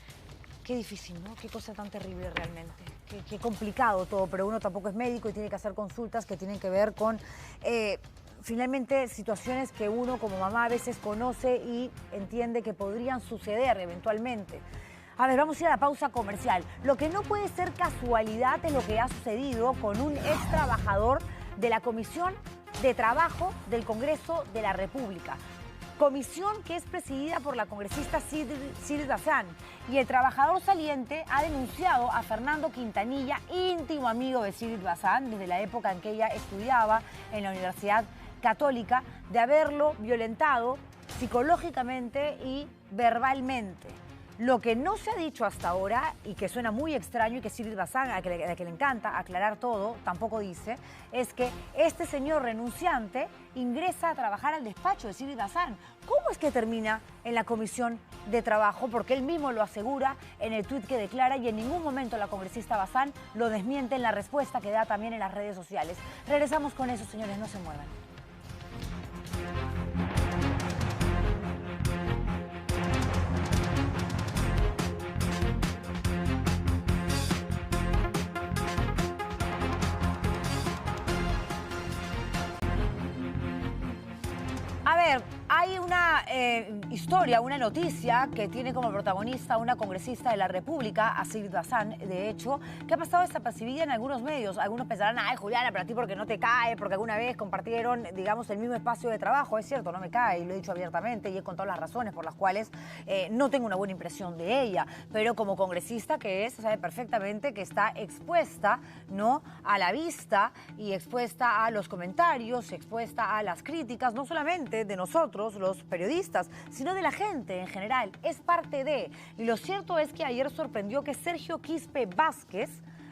Qué difícil, ¿no? Qué cosa tan terrible realmente. Qué complicado todo, pero uno tampoco es médico y tiene que hacer consultas que tienen que ver con, finalmente, situaciones que uno como mamá a veces conoce y entiende que podrían suceder eventualmente. A ver, vamos a ir a la pausa comercial. Lo que no puede ser casualidad es lo que ha sucedido con un ex trabajador de la Comisión de Trabajo del Congreso de la República. Comisión que es presidida por la congresista Sigrid Bazán, y el trabajador saliente ha denunciado a Fernando Quintanilla, íntimo amigo de Sigrid Bazán, desde la época en que ella estudiaba en la Universidad Católica, de haberlo violentado psicológicamente y verbalmente. Lo que no se ha dicho hasta ahora, y que suena muy extraño, y que Sigrid Bazán, a que le encanta aclarar todo, tampoco dice, es que este señor renunciante ingresa a trabajar al despacho de Sigrid Bazán. ¿Cómo es que termina en la Comisión de Trabajo? Porque él mismo lo asegura en el tuit que declara, y en ningún momento la congresista Bazán lo desmiente en la respuesta que da también en las redes sociales. Regresamos con eso, señores, no se muevan. A ver, hay una historia, una noticia que tiene como protagonista una congresista de la República, a Sigrid Bazán, de hecho, que ha pasado desapercibida en algunos medios. Algunos pensarán, ay, Juliana, pero a ti porque no te cae, porque alguna vez compartieron, digamos, el mismo espacio de trabajo. Es cierto, no me cae, y lo he dicho abiertamente, y he contado las razones por las cuales no tengo una buena impresión de ella. Pero como congresista que es, sabe perfectamente que está expuesta, ¿no?, a la vista, y expuesta a los comentarios, expuesta a las críticas, no solamente de nosotros, los periodistas, sino de la gente en general. Es parte de. Y lo cierto es que ayer sorprendió que Sergio Quispe Vázquez,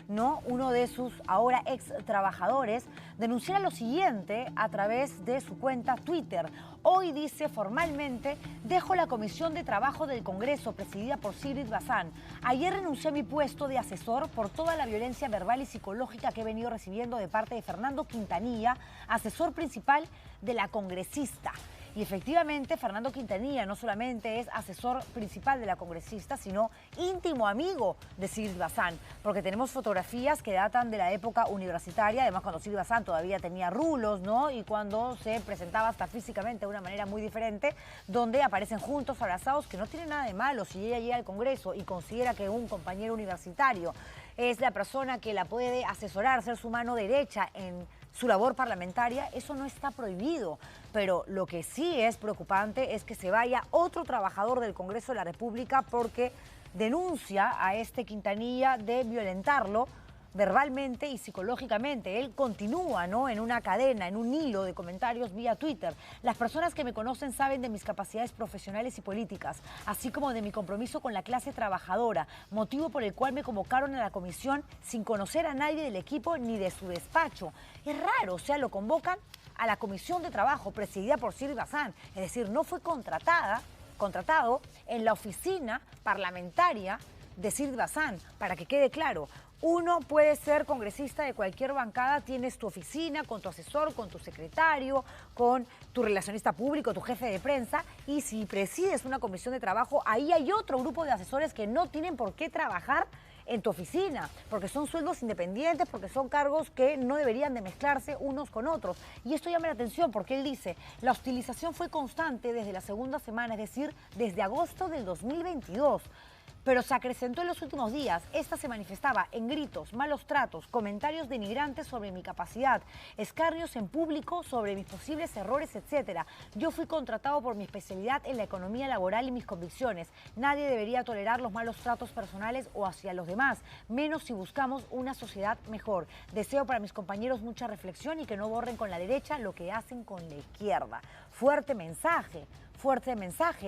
¿no?, uno de sus ahora ex trabajadores, denunciara lo siguiente a través de su cuenta Twitter. Hoy dice formalmente: dejo la Comisión de Trabajo del Congreso presidida por Sigrid Bazán. Ayer renuncié a mi puesto de asesor por toda la violencia verbal y psicológica que he venido recibiendo de parte de Fernando Quintanilla, asesor principal de la congresista. Y efectivamente, Fernando Quintanilla no solamente es asesor principal de la congresista, sino íntimo amigo de Sigrid Bazán, porque tenemos fotografías que datan de la época universitaria, además cuando Sigrid Bazán todavía tenía rulos, ¿no? Y cuando se presentaba hasta físicamente de una manera muy diferente, donde aparecen juntos, abrazados, que no tiene nada de malo si ella llega al Congreso y considera que un compañero universitario es la persona que la puede asesorar, ser su mano derecha en su labor parlamentaria, eso no está prohibido. Pero lo que sí es preocupante es que se vaya otro trabajador del Congreso de la República porque denuncia a este Quintanilla de violentarlo verbalmente y psicológicamente. Él continúa, ¿no?, en una cadena, en un hilo de comentarios vía Twitter. Las personas que me conocen saben de mis capacidades profesionales y políticas, así como de mi compromiso con la clase trabajadora, motivo por el cual me convocaron a la comisión sin conocer a nadie del equipo ni de su despacho. Es raro, o sea, lo convocan a la comisión de trabajo presidida por Sigrid Bazán, es decir, no fue contratado en la oficina parlamentaria de Sigrid Bazán, para que quede claro. Uno puede ser congresista de cualquier bancada, tienes tu oficina con tu asesor, con tu secretario, con tu relacionista público, tu jefe de prensa, y si presides una comisión de trabajo, ahí hay otro grupo de asesores que no tienen por qué trabajar en tu oficina, porque son sueldos independientes, porque son cargos que no deberían de mezclarse unos con otros. Y esto llama la atención porque él dice, la hostilización fue constante desde la segunda semana, es decir, desde agosto del 2022. Pero se acrecentó en los últimos días. Esta se manifestaba en gritos, malos tratos, comentarios denigrantes sobre mi capacidad, escarnios en público sobre mis posibles errores, etc. Yo fui contratado por mi especialidad en la economía laboral y mis convicciones. Nadie debería tolerar los malos tratos personales o hacia los demás, menos si buscamos una sociedad mejor. Deseo para mis compañeros mucha reflexión y que no borren con la derecha lo que hacen con la izquierda. Fuerte mensaje,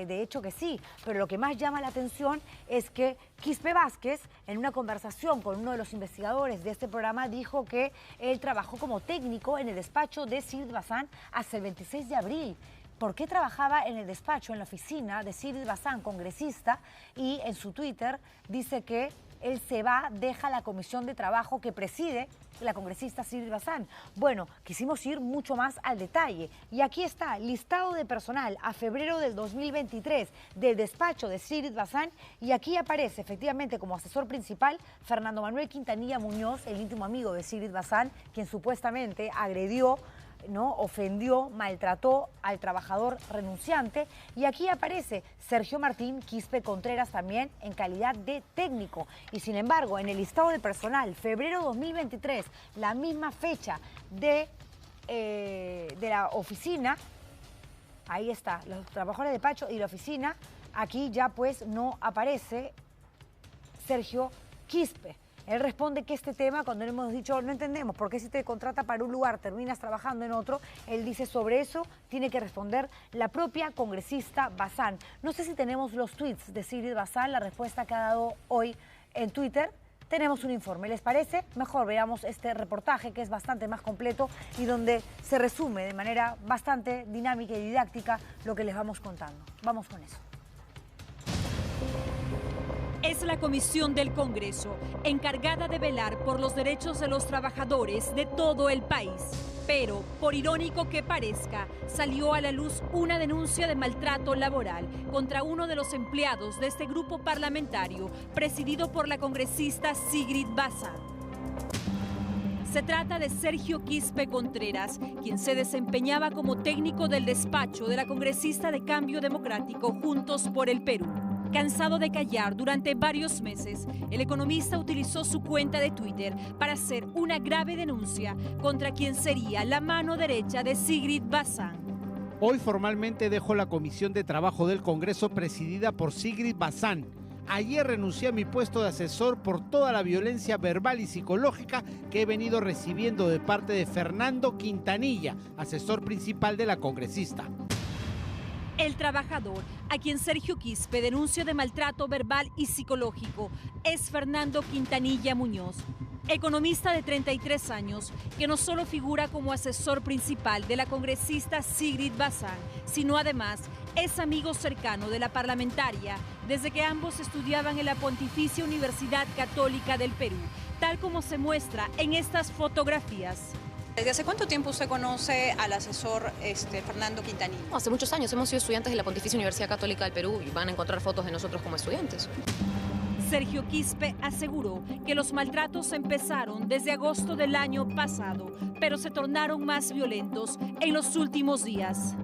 de hecho que sí, pero lo que más llama la atención es que Quispe Vázquez, en una conversación con uno de los investigadores de este programa, dijo que él trabajó como técnico en el despacho de Sigrid Bazán hasta el 26 de abril. ¿Por qué trabajaba en el despacho, en la oficina de Sigrid Bazán, congresista? Y en su Twitter dice que él se va, deja la comisión de trabajo que preside la congresista Sigrid Bazán. Bueno, quisimos ir mucho más al detalle. Y aquí está, listado de personal a febrero del 2023 del despacho de Sigrid Bazán. Y aquí aparece efectivamente como asesor principal Fernando Manuel Quintanilla Muñoz, el íntimo amigo de Sigrid Bazán, quien supuestamente agredió, ¿no?, ofendió, maltrató al trabajador renunciante. Y aquí aparece Sergio Martín Quispe Contreras también en calidad de técnico. Y sin embargo, en el listado de personal, febrero 2023, la misma fecha de la oficina, ahí está, los trabajadores de despacho y la oficina, aquí ya pues no aparece Sergio Quispe. Él responde que este tema, cuando le hemos dicho, no entendemos por qué si te contrata para un lugar terminas trabajando en otro, él dice sobre eso tiene que responder la propia congresista Bazán. No sé si tenemos los tweets de Sigrid Bazán, la respuesta que ha dado hoy en Twitter. Tenemos un informe, ¿les parece? Mejor veamos este reportaje que es bastante más completo y donde se resume de manera bastante dinámica y didáctica lo que les vamos contando. Vamos con eso. Es la Comisión del Congreso, encargada de velar por los derechos de los trabajadores de todo el país. Pero, por irónico que parezca, salió a la luz una denuncia de maltrato laboral contra uno de los empleados de este grupo parlamentario, presidido por la congresista Sigrid Bazán. Se trata de Sergio Quispe Contreras, quien se desempeñaba como técnico del despacho de la congresista de Cambio Democrático Juntos por el Perú. Cansado de callar durante varios meses, el economista utilizó su cuenta de Twitter para hacer una grave denuncia contra quien sería la mano derecha de Sigrid Bazán. Hoy formalmente dejo la Comisión de Trabajo del Congreso presidida por Sigrid Bazán. Ayer renuncié a mi puesto de asesor por toda la violencia verbal y psicológica que he venido recibiendo de parte de Fernando Quintanilla, asesor principal de la congresista. El trabajador, a quien Sergio Quispe denuncia de maltrato verbal y psicológico, es Fernando Quintanilla Muñoz, economista de 33 años, que no solo figura como asesor principal de la congresista Sigrid Bazán, sino además es amigo cercano de la parlamentaria desde que ambos estudiaban en la Pontificia Universidad Católica del Perú, tal como se muestra en estas fotografías. ¿Desde hace cuánto tiempo usted conoce al asesor Fernando Quintanilla? Hace muchos años, hemos sido estudiantes de la Pontificia Universidad Católica del Perú y van a encontrar fotos de nosotros como estudiantes. Sergio Quispe aseguró que los maltratos empezaron desde agosto del año pasado, pero se tornaron más violentos en los últimos días.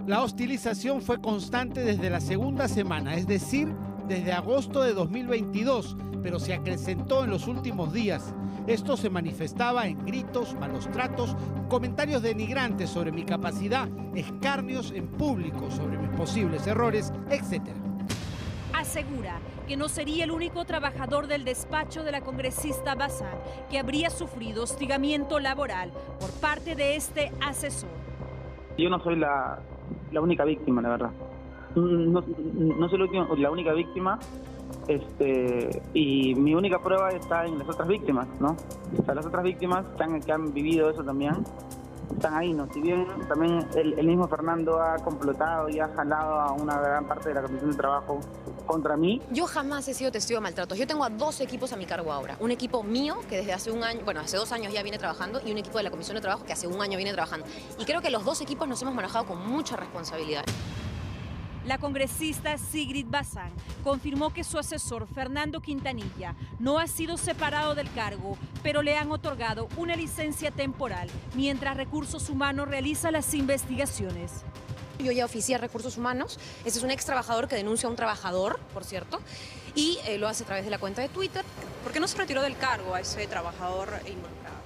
La hostilización fue constante desde la segunda semana, es decir, desde agosto de 2022, pero se acrecentó en los últimos días. Esto se manifestaba en gritos, malos tratos, comentarios denigrantes sobre mi capacidad, escarnios en público sobre mis posibles errores, etc. Asegura que no sería el único trabajador del despacho de la congresista Bazán que habría sufrido hostigamiento laboral por parte de este asesor. Yo no soy la única víctima, la verdad. No soy la única víctima, y mi única prueba está en las otras víctimas, ¿no? O sea, las otras víctimas que han vivido eso también están ahí, ¿no? Si bien también el mismo Fernando ha complotado y ha jalado a una gran parte de la Comisión de Trabajo contra mí. Yo jamás he sido testigo de maltratos. Yo tengo a 2 equipos a mi cargo ahora. Un equipo mío que desde hace hace 2 años ya viene trabajando, y un equipo de la Comisión de Trabajo que hace 1 año viene trabajando. Y creo que los 2 equipos nos hemos manejado con mucha responsabilidad. La congresista Sigrid Bazán confirmó que su asesor Fernando Quintanilla no ha sido separado del cargo, pero le han otorgado una licencia temporal mientras Recursos Humanos realiza las investigaciones. Yo ya oficié a Recursos Humanos. Ese es un ex trabajador que denuncia a un trabajador, por cierto, y lo hace a través de la cuenta de Twitter. ¿Por qué no se retiró del cargo a ese trabajador involucrado?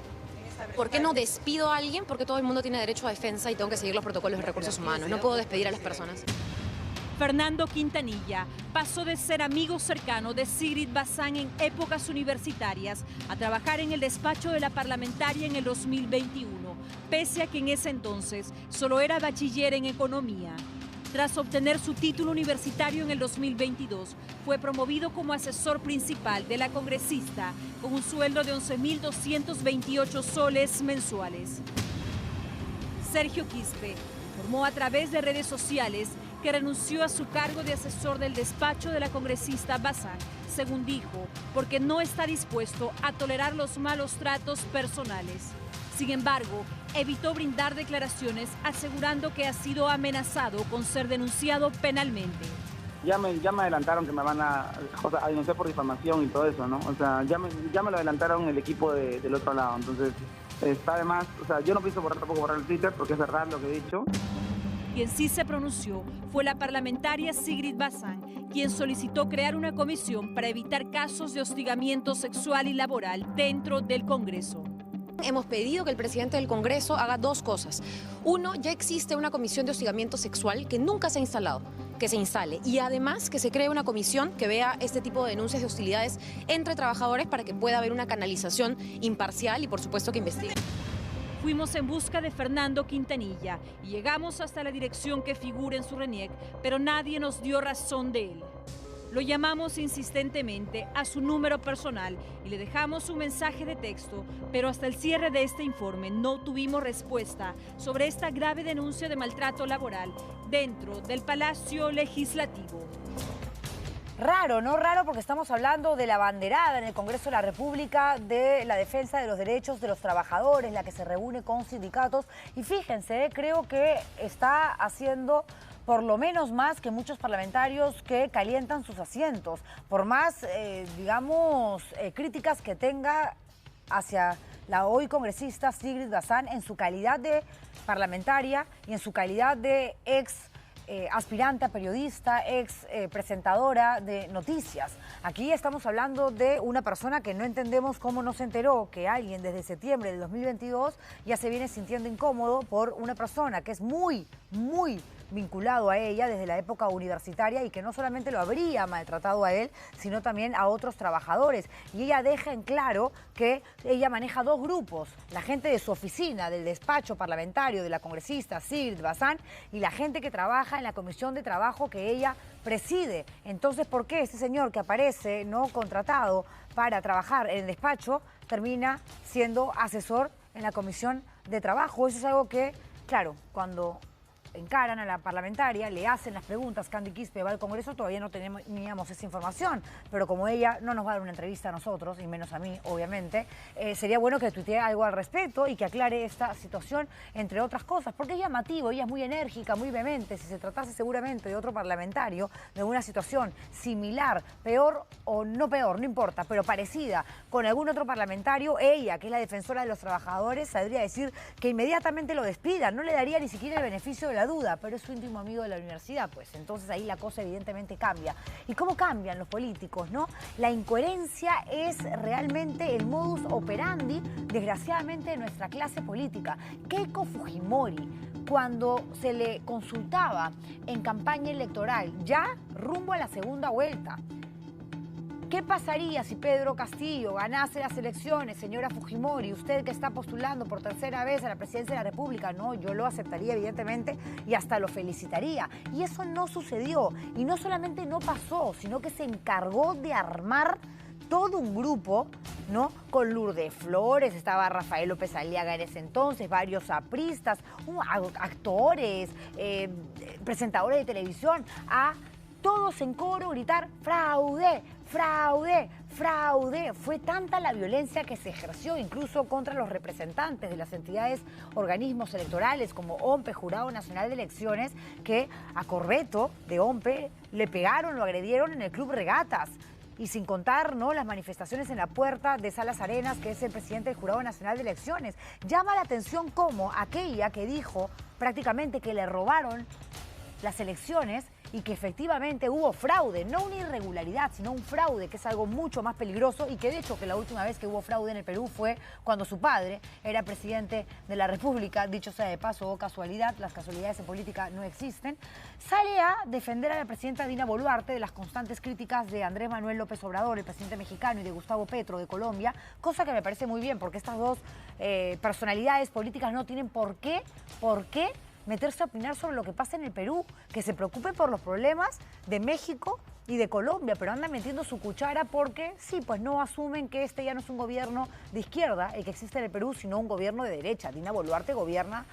¿Por qué no despido a alguien? Porque todo el mundo tiene derecho a defensa y tengo que seguir los protocolos de Recursos Humanos. No puedo despedir a las personas. Fernando Quintanilla pasó de ser amigo cercano de Sigrid Bazán en épocas universitarias a trabajar en el despacho de la parlamentaria en el 2021, pese a que en ese entonces solo era bachiller en economía. Tras obtener su título universitario en el 2022, fue promovido como asesor principal de la congresista con un sueldo de 11.228 soles mensuales. Sergio Quispe informó a través de redes sociales que renunció a su cargo de asesor del despacho de la congresista Bazán, según dijo, porque no está dispuesto a tolerar los malos tratos personales. Sin embargo, evitó brindar declaraciones asegurando que ha sido amenazado con ser denunciado penalmente. Ya me adelantaron que me van a denunciar por difamación y todo eso, ¿no? O sea, ya me lo adelantaron el equipo del otro lado, entonces está además, o sea, yo no pienso tampoco borrar el Twitter porque es verdad lo que he dicho. Quien sí se pronunció fue la parlamentaria Sigrid Bazán, quien solicitó crear una comisión para evitar casos de hostigamiento sexual y laboral dentro del Congreso. Hemos pedido que el presidente del Congreso haga 2 cosas. 1, ya existe una comisión de hostigamiento sexual que nunca se ha instalado, que se instale. Y además que se cree una comisión que vea este tipo de denuncias de hostilidades entre trabajadores para que pueda haber una canalización imparcial y por supuesto que investigue. Fuimos en busca de Fernando Quintanilla y llegamos hasta la dirección que figura en su RENIEC, pero nadie nos dio razón de él. Lo llamamos insistentemente a su número personal y le dejamos un mensaje de texto, pero hasta el cierre de este informe no tuvimos respuesta sobre esta grave denuncia de maltrato laboral dentro del Palacio Legislativo. Raro, ¿no? Raro porque estamos hablando de la banderada en el Congreso de la República de la defensa de los derechos de los trabajadores, la que se reúne con sindicatos. Y fíjense, creo que está haciendo por lo menos más que muchos parlamentarios que calientan sus asientos. Por más, críticas que tenga hacia la hoy congresista Sigrid Bazán en su calidad de parlamentaria y en su calidad de aspirante a periodista, presentadora de noticias. Aquí estamos hablando de una persona que no entendemos cómo no se enteró que alguien desde septiembre del 2022 ya se viene sintiendo incómodo por una persona que es muy vinculado a ella desde la época universitaria y que no solamente lo habría maltratado a él, sino también a otros trabajadores. Y ella deja en claro que ella maneja 2 grupos, la gente de su oficina, del despacho parlamentario de la congresista Sigrid Bazán y la gente que trabaja en la comisión de trabajo que ella preside. Entonces, ¿por qué este señor que aparece no contratado para trabajar en el despacho termina siendo asesor en la comisión de trabajo? Eso es algo que, claro, cuando encaran a la parlamentaria, le hacen las preguntas, Candy Quispe va al Congreso, todavía no teníamos esa información, pero como ella no nos va a dar una entrevista a nosotros, y menos a mí, obviamente, sería bueno que tuitee algo al respecto y que aclare esta situación, entre otras cosas, porque es llamativo, ella es muy enérgica, muy vehemente, si se tratase seguramente de otro parlamentario, de una situación similar, peor o no peor, no importa, pero parecida con algún otro parlamentario, ella, que es la defensora de los trabajadores, saldría a decir que inmediatamente lo despidan, no le daría ni siquiera el beneficio de la duda, pero es su íntimo amigo de la universidad, pues entonces ahí la cosa evidentemente cambia. ¿Y cómo cambian los políticos, no? La incoherencia es realmente el modus operandi, desgraciadamente, de nuestra clase política. Keiko Fujimori, cuando se le consultaba en campaña electoral, ya rumbo a la segunda vuelta, ¿qué pasaría si Pedro Castillo ganase las elecciones, señora Fujimori? Usted que está postulando por tercera vez a la presidencia de la República. No, yo lo aceptaría evidentemente y hasta lo felicitaría. Y eso no sucedió. Y no solamente no pasó, sino que se encargó de armar todo un grupo, ¿no? Con Lourdes Flores, estaba Rafael López Aliaga en ese entonces, varios apristas, actores, presentadores de televisión, a todos en coro gritar fraude, fraude, fraude. Fue tanta la violencia que se ejerció incluso contra los representantes de las entidades, organismos electorales como OMPE, Jurado Nacional de Elecciones, que a Corbeto de OMPE le pegaron, lo agredieron en el Club Regatas. Y sin contar, ¿no?, las manifestaciones en la puerta de Salas Arenas, que es el presidente del Jurado Nacional de Elecciones. Llama la atención cómo aquella que dijo prácticamente que le robaron las elecciones y que efectivamente hubo fraude, no una irregularidad, sino un fraude, que es algo mucho más peligroso y que de hecho que la última vez que hubo fraude en el Perú fue cuando su padre era presidente de la República, dicho sea de paso, o casualidad, las casualidades en política no existen, sale a defender a la presidenta Dina Boluarte de las constantes críticas de Andrés Manuel López Obrador, el presidente mexicano, y de Gustavo Petro, de Colombia, cosa que me parece muy bien, porque estas dos personalidades políticas no tienen por qué meterse a opinar sobre lo que pasa en el Perú, que se preocupe por los problemas de México y de Colombia, pero andan metiendo su cuchara porque, sí, pues no asumen que este ya no es un gobierno de izquierda, el que existe en el Perú, sino un gobierno de derecha. Dina Boluarte gobierna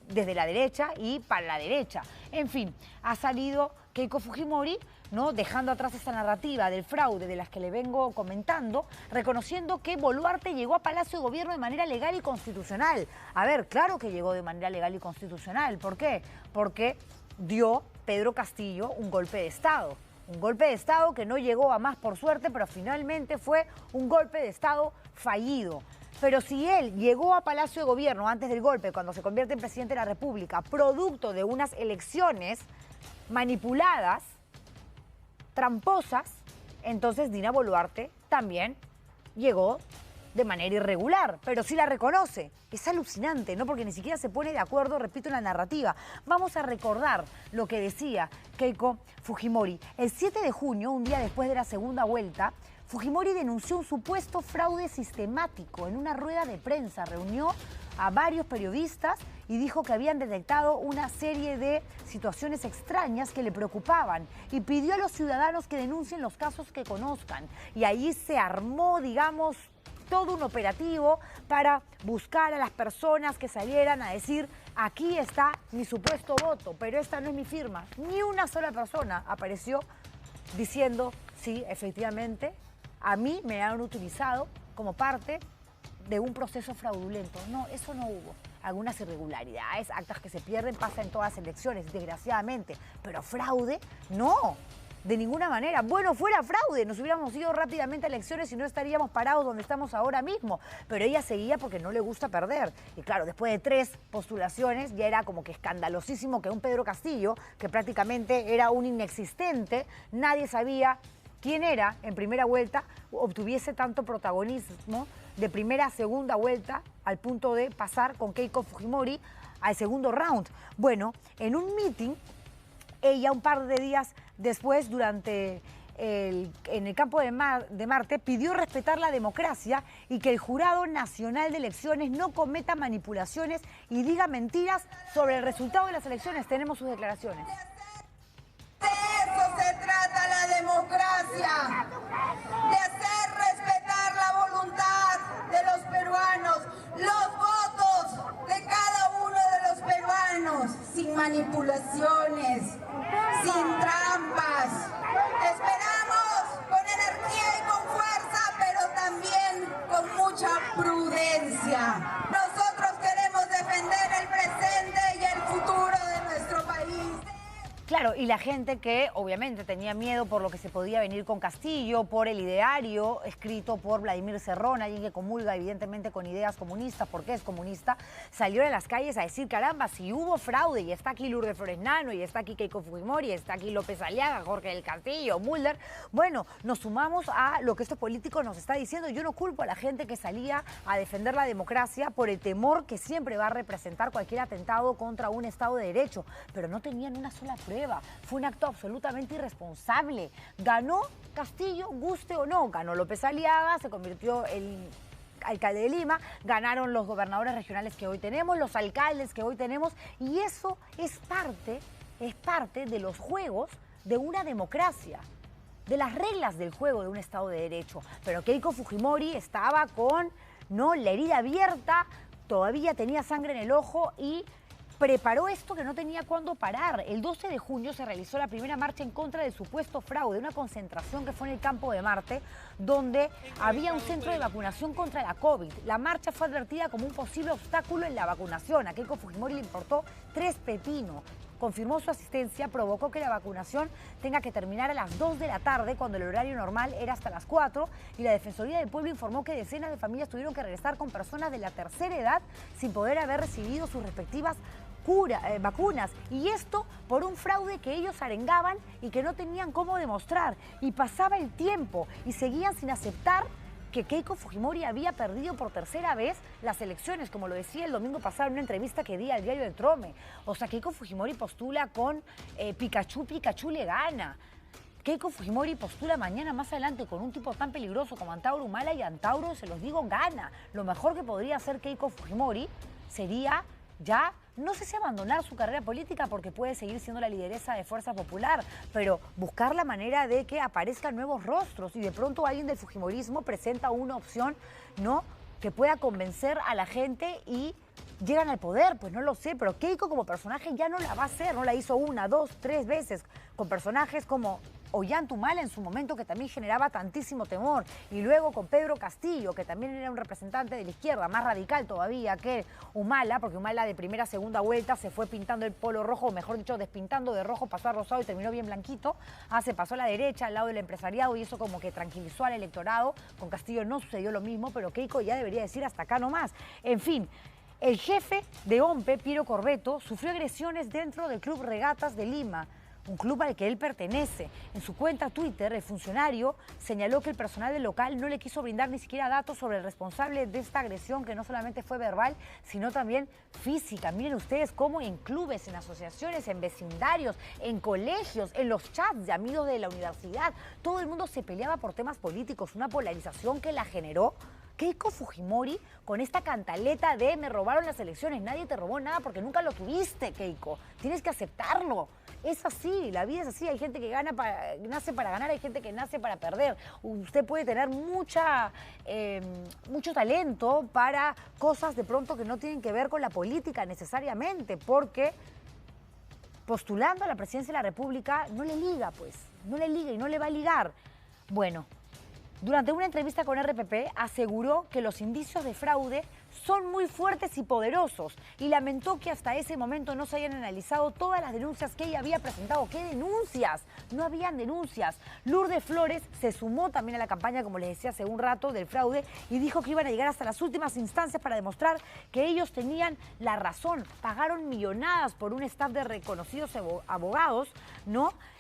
desde la derecha y para la derecha. En fin, ha salido Keiko Fujimori, ¿no?, dejando atrás esta narrativa del fraude de las que le vengo comentando, reconociendo que Boluarte llegó a Palacio de Gobierno de manera legal y constitucional. A ver, claro que llegó de manera legal y constitucional. ¿Por qué? Porque dio Pedro Castillo un golpe de Estado. Un golpe de Estado que no llegó a más por suerte, pero finalmente fue un golpe de Estado fallido. Pero si él llegó a Palacio de Gobierno antes del golpe, cuando se convierte en presidente de la República, producto de unas elecciones manipuladas, tramposas, entonces Dina Boluarte también llegó de manera irregular, pero sí la reconoce. Es alucinante, ¿no? Porque ni siquiera se pone de acuerdo, repito, en la narrativa. Vamos a recordar lo que decía Keiko Fujimori. El 7 de junio, un día después de la segunda vuelta, Fujimori denunció un supuesto fraude sistemático en una rueda de prensa. Reunió a varios periodistas y dijo que habían detectado una serie de situaciones extrañas que le preocupaban y pidió a los ciudadanos que denuncien los casos que conozcan. Y ahí se armó, digamos, todo un operativo para buscar a las personas que salieran a decir: aquí está mi supuesto voto, pero esta no es mi firma. Ni una sola persona apareció diciendo: sí, efectivamente, a mí me han utilizado como parte de un proceso fraudulento. No, eso no hubo. Algunas irregularidades, actas que se pierden, pasa en todas las elecciones, desgraciadamente. Pero fraude, no, de ninguna manera. Bueno, fuera fraude, nos hubiéramos ido rápidamente a elecciones y no estaríamos parados donde estamos ahora mismo. Pero ella seguía porque no le gusta perder. Y claro, después de 3 postulaciones, ya era como que escandalosísimo que un Pedro Castillo, que prácticamente era un inexistente, nadie sabía quién era en primera vuelta, obtuviese tanto protagonismo de primera a segunda vuelta, al punto de pasar con Keiko Fujimori al segundo round. Bueno, en un meeting, ella un par de días después, en el campo de Marte, pidió respetar la democracia y que el Jurado Nacional de Elecciones no cometa manipulaciones y diga mentiras sobre el resultado de las elecciones. Tenemos sus declaraciones. De eso se trata la democracia, de hacer respetar la voluntad de los peruanos, los votos de cada uno de los peruanos, sin manipular. Claro, y la gente que obviamente tenía miedo por lo que se podía venir con Castillo, por el ideario escrito por Vladimir Cerrón, alguien que comulga evidentemente con ideas comunistas, porque es comunista, salió a las calles a decir, caramba, si hubo fraude, y está aquí Lourdes Flores Nano, y está aquí Keiko Fujimori, y está aquí López Aliaga, Jorge del Castillo, Mulder, bueno, nos sumamos a lo que este político nos está diciendo. Yo no culpo a la gente que salía a defender la democracia por el temor que siempre va a representar cualquier atentado contra un Estado de Derecho, pero no tenían una sola prueba. Fue un acto absolutamente irresponsable. Ganó Castillo, guste o no. Ganó López Aliaga, se convirtió en alcalde de Lima, ganaron los gobernadores regionales que hoy tenemos, los alcaldes que hoy tenemos, y eso es parte de los juegos de una democracia, de las reglas del juego de un Estado de Derecho. Pero Keiko Fujimori estaba con la herida abierta, todavía tenía sangre en el ojo y preparó esto que no tenía cuándo parar. El 12 de junio se realizó la primera marcha en contra del supuesto fraude, una concentración que fue en el Campo de Marte, donde había un centro de vacunación contra la COVID. La marcha fue advertida como un posible obstáculo en la vacunación. A Keiko Fujimori le importó 3 pepinos. Confirmó su asistencia, provocó que la vacunación tenga que terminar a las 2 de la tarde, cuando el horario normal era hasta las 4, y la Defensoría del Pueblo informó que decenas de familias tuvieron que regresar con personas de la tercera edad sin poder haber recibido sus respectivas vacunas, y esto por un fraude que ellos arengaban y que no tenían cómo demostrar, y pasaba el tiempo y seguían sin aceptar que Keiko Fujimori había perdido por tercera vez las elecciones, como lo decía el domingo pasado en una entrevista que di al diario El Trome. O sea, Keiko Fujimori postula con Pikachu, Pikachu le gana. Keiko Fujimori postula mañana más adelante con un tipo tan peligroso como Antauro Humala, y Antauro, se los digo, gana. Lo mejor que podría hacer Keiko Fujimori sería ya, no sé si abandonar su carrera política, porque puede seguir siendo la lideresa de Fuerza Popular, pero buscar la manera de que aparezcan nuevos rostros, y de pronto alguien del fujimorismo presenta una opción, que pueda convencer a la gente y llegan al poder. Pues no lo sé, pero Keiko como personaje ya no la va a hacer, no la hizo 1, 2, 3 veces con personajes como Ollanta Humala en su momento, que también generaba tantísimo temor, y luego con Pedro Castillo, que también era un representante de la izquierda, más radical todavía que Humala, porque Humala de primera a segunda vuelta se fue pintando el polo rojo, o mejor dicho, despintando de rojo, pasó a rosado y terminó bien blanquito. Se pasó a la derecha, al lado del empresariado, y eso como que tranquilizó al electorado. Con Castillo no sucedió lo mismo, pero Keiko ya debería decir hasta acá nomás. En fin, el jefe de OMPE, Piero Corbeto, sufrió agresiones dentro del Club Regatas de Lima, un club al que él pertenece. En su cuenta Twitter, el funcionario señaló que el personal del local no le quiso brindar ni siquiera datos sobre el responsable de esta agresión, que no solamente fue verbal, sino también física. Miren ustedes cómo en clubes, en asociaciones, en vecindarios, en colegios, en los chats de amigos de la universidad, todo el mundo se peleaba por temas políticos, una polarización que la generó Keiko Fujimori con esta cantaleta de me robaron las elecciones. Nadie te robó nada porque nunca lo tuviste, Keiko. Tienes que aceptarlo. Es así, la vida es así. Hay gente que nace para ganar, hay gente que nace para perder. Usted puede tener mucho talento para cosas de pronto que no tienen que ver con la política necesariamente, porque postulando a la presidencia de la República no le liga, pues. No le liga y no le va a ligar. Bueno, durante una entrevista con RPP aseguró que los indicios de fraude son muy fuertes y poderosos, y lamentó que hasta ese momento no se hayan analizado todas las denuncias que ella había presentado. ¿Qué denuncias? No habían denuncias. Lourdes Flores se sumó también a la campaña, como les decía hace un rato, del fraude, y dijo que iban a llegar hasta las últimas instancias para demostrar que ellos tenían la razón. Pagaron millonadas por un staff de reconocidos abogados,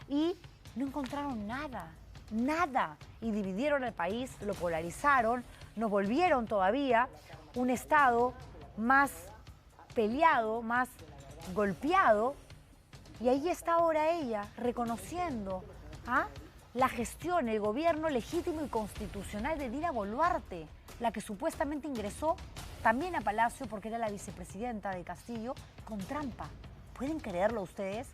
y no encontraron nada. Nada, y dividieron el país, lo polarizaron, nos volvieron todavía un Estado más peleado, más golpeado, y ahí está ahora ella reconociendo la gestión, el gobierno legítimo y constitucional de Dina Boluarte, la que supuestamente ingresó también a Palacio porque era la vicepresidenta de Castillo, con trampa. ¿Pueden creerlo ustedes?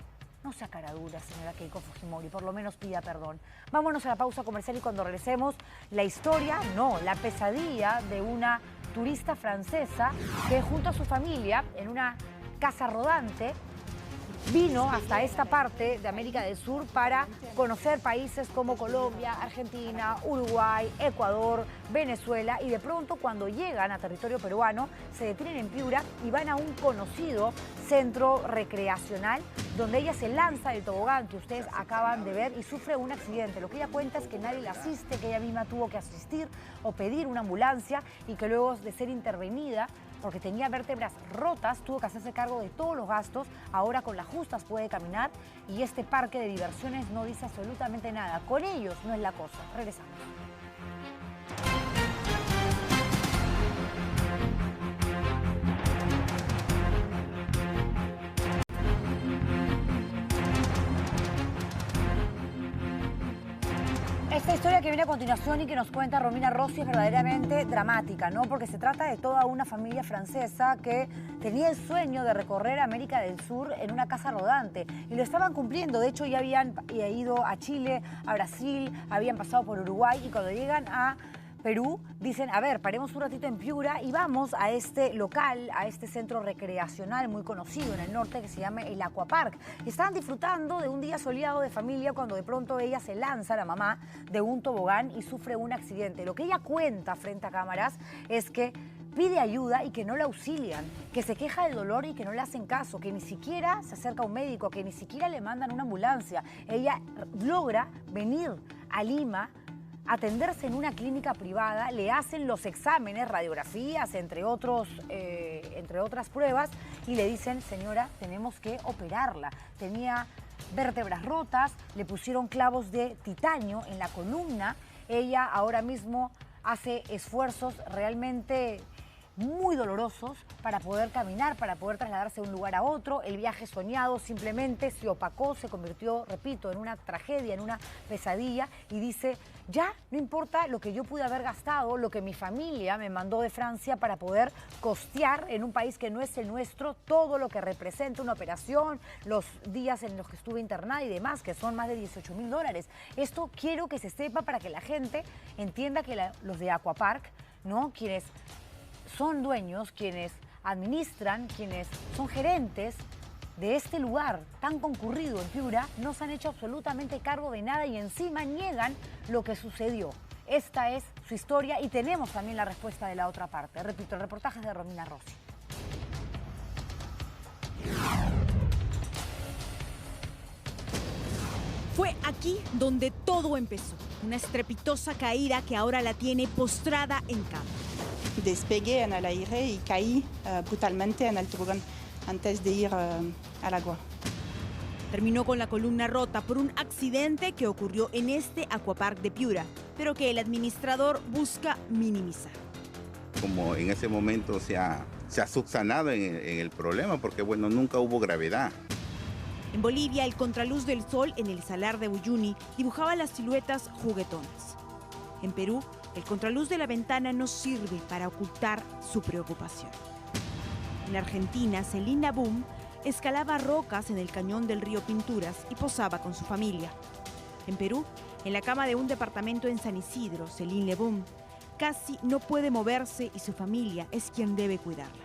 No sea cara dura, señora Keiko Fujimori, por lo menos pida perdón. Vámonos a la pausa comercial, y cuando regresemos, la historia, la pesadilla de una turista francesa que junto a su familia, en una casa rodante, vino hasta esta parte de América del Sur para conocer países como Colombia, Argentina, Uruguay, Ecuador, Venezuela, y de pronto cuando llegan a territorio peruano se detienen en Piura y van a un conocido centro recreacional donde ella se lanza del tobogán que ustedes acaban de ver y sufre un accidente. Lo que ella cuenta es que nadie la asiste, que ella misma tuvo que asistir o pedir una ambulancia y que luego de ser intervenida porque tenía vértebras rotas, tuvo que hacerse cargo de todos los gastos. Ahora con las justas puede caminar y este parque de diversiones no dice absolutamente nada. Con ellos no es la cosa. Regresamos. Esta historia que viene a continuación y que nos cuenta Romina Rossi es verdaderamente dramática, ¿no? Porque se trata de toda una familia francesa que tenía el sueño de recorrer América del Sur en una casa rodante y lo estaban cumpliendo. De hecho, ya habían ido a Chile, a Brasil, habían pasado por Uruguay y cuando llegan a Perú, dicen, a ver, paremos un ratito en Piura y vamos a este local, a este centro recreacional muy conocido en el norte que se llama el Aquapark. Estaban disfrutando de un día soleado de familia cuando de pronto ella se lanza, la mamá, de un tobogán y sufre un accidente. Lo que ella cuenta frente a cámaras es que pide ayuda y que no la auxilian, que se queja del dolor y que no le hacen caso, que ni siquiera se acerca a un médico, que ni siquiera le mandan una ambulancia. Ella logra venir a Lima, atenderse en una clínica privada, le hacen los exámenes, radiografías, entre otras pruebas, y le dicen, señora, tenemos que operarla. Tenía vértebras rotas, le pusieron clavos de titanio en la columna. Ella ahora mismo hace esfuerzos realmente muy dolorosos para poder caminar, para poder trasladarse de un lugar a otro. El viaje soñado simplemente se opacó, se convirtió, repito, en una tragedia, en una pesadilla, y dice, ya no importa lo que yo pude haber gastado, lo que mi familia me mandó de Francia para poder costear en un país que no es el nuestro, todo lo que representa una operación, los días en los que estuve internada y demás, que son más de $18.000. Esto quiero que se sepa para que la gente entienda que los de Aquapark, ¿no?, quienes son dueños, quienes administran, quienes son gerentes de este lugar tan concurrido en Piura, no se han hecho absolutamente cargo de nada y encima niegan lo que sucedió. Esta es su historia y tenemos también la respuesta de la otra parte. Repito, el reportaje es de Romina Rossi. Fue aquí donde todo empezó. Una estrepitosa caída que ahora la tiene postrada en cama. Despegué en el aire y caí brutalmente en el tobogán antes de ir al agua. Terminó con la columna rota por un accidente que ocurrió en este Aquapark de Piura, pero que el administrador busca minimizar. Como en ese momento se ha subsanado en el problema, porque bueno, nunca hubo gravedad. En Bolivia, el contraluz del sol en el Salar de Uyuni dibujaba las siluetas juguetonas. En Perú, el contraluz de la ventana no sirve para ocultar su preocupación. En Argentina, Celina Boom escalaba rocas en el cañón del río Pinturas y posaba con su familia. En Perú, en la cama de un departamento en San Isidro, Céline Leboum casi no puede moverse y su familia es quien debe cuidarla.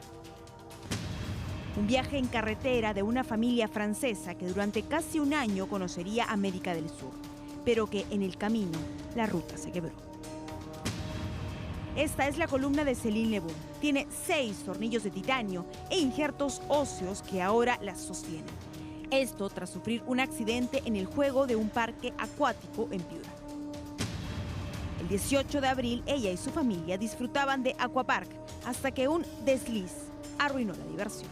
Un viaje en carretera de una familia francesa que durante casi un año conocería América del Sur, pero que en el camino la ruta se quebró. Esta es la columna de Céline Leboum. Tiene 6 tornillos de titanio e injertos óseos que ahora las sostienen. Esto tras sufrir un accidente en el juego de un parque acuático en Piura. El 18 de abril, ella y su familia disfrutaban de Aquapark hasta que un desliz arruinó la diversión.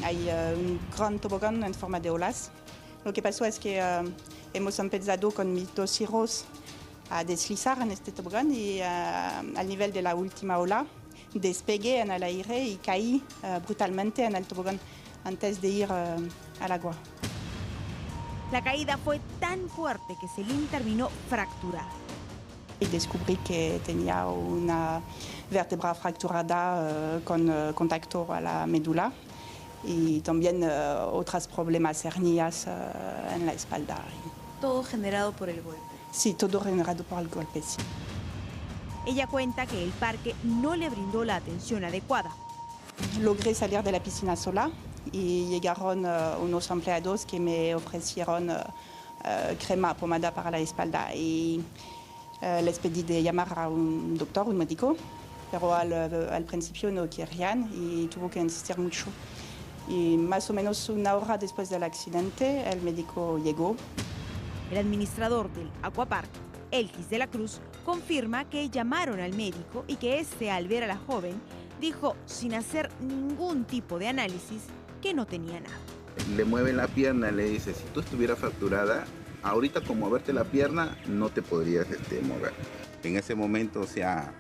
Hay un gran tobogán en forma de olas. Lo que pasó es que hemos empezado con mis 2 hijos a deslizar en este tobogán y al nivel de la última ola despegué en el aire y caí brutalmente en el tobogán antes de ir al agua. La caída fue tan fuerte que Céline terminó fracturada. Y descubrí que tenía una vértebra fracturada con contacto a la médula y también otros problemas, hernias en la espalda. Todo generado por el golpe. Sí, todo generado por el golpe, sí. Ella cuenta que el parque no le brindó la atención adecuada. Logré salir de la piscina sola y llegaron unos empleados que me ofrecieron crema pomada para la espalda y les pedí de llamar a un doctor, un médico, pero al principio no querían y tuvo que insistir mucho. Y más o menos una hora después del accidente, el médico llegó. El administrador del Aquapark, Elgis de la Cruz, confirma que llamaron al médico y que este, al ver a la joven, dijo, sin hacer ningún tipo de análisis, que no tenía nada. Le mueve la pierna, le dice, si tú estuvieras fracturada, ahorita con moverte la pierna no te podrías mover. En ese momento se ha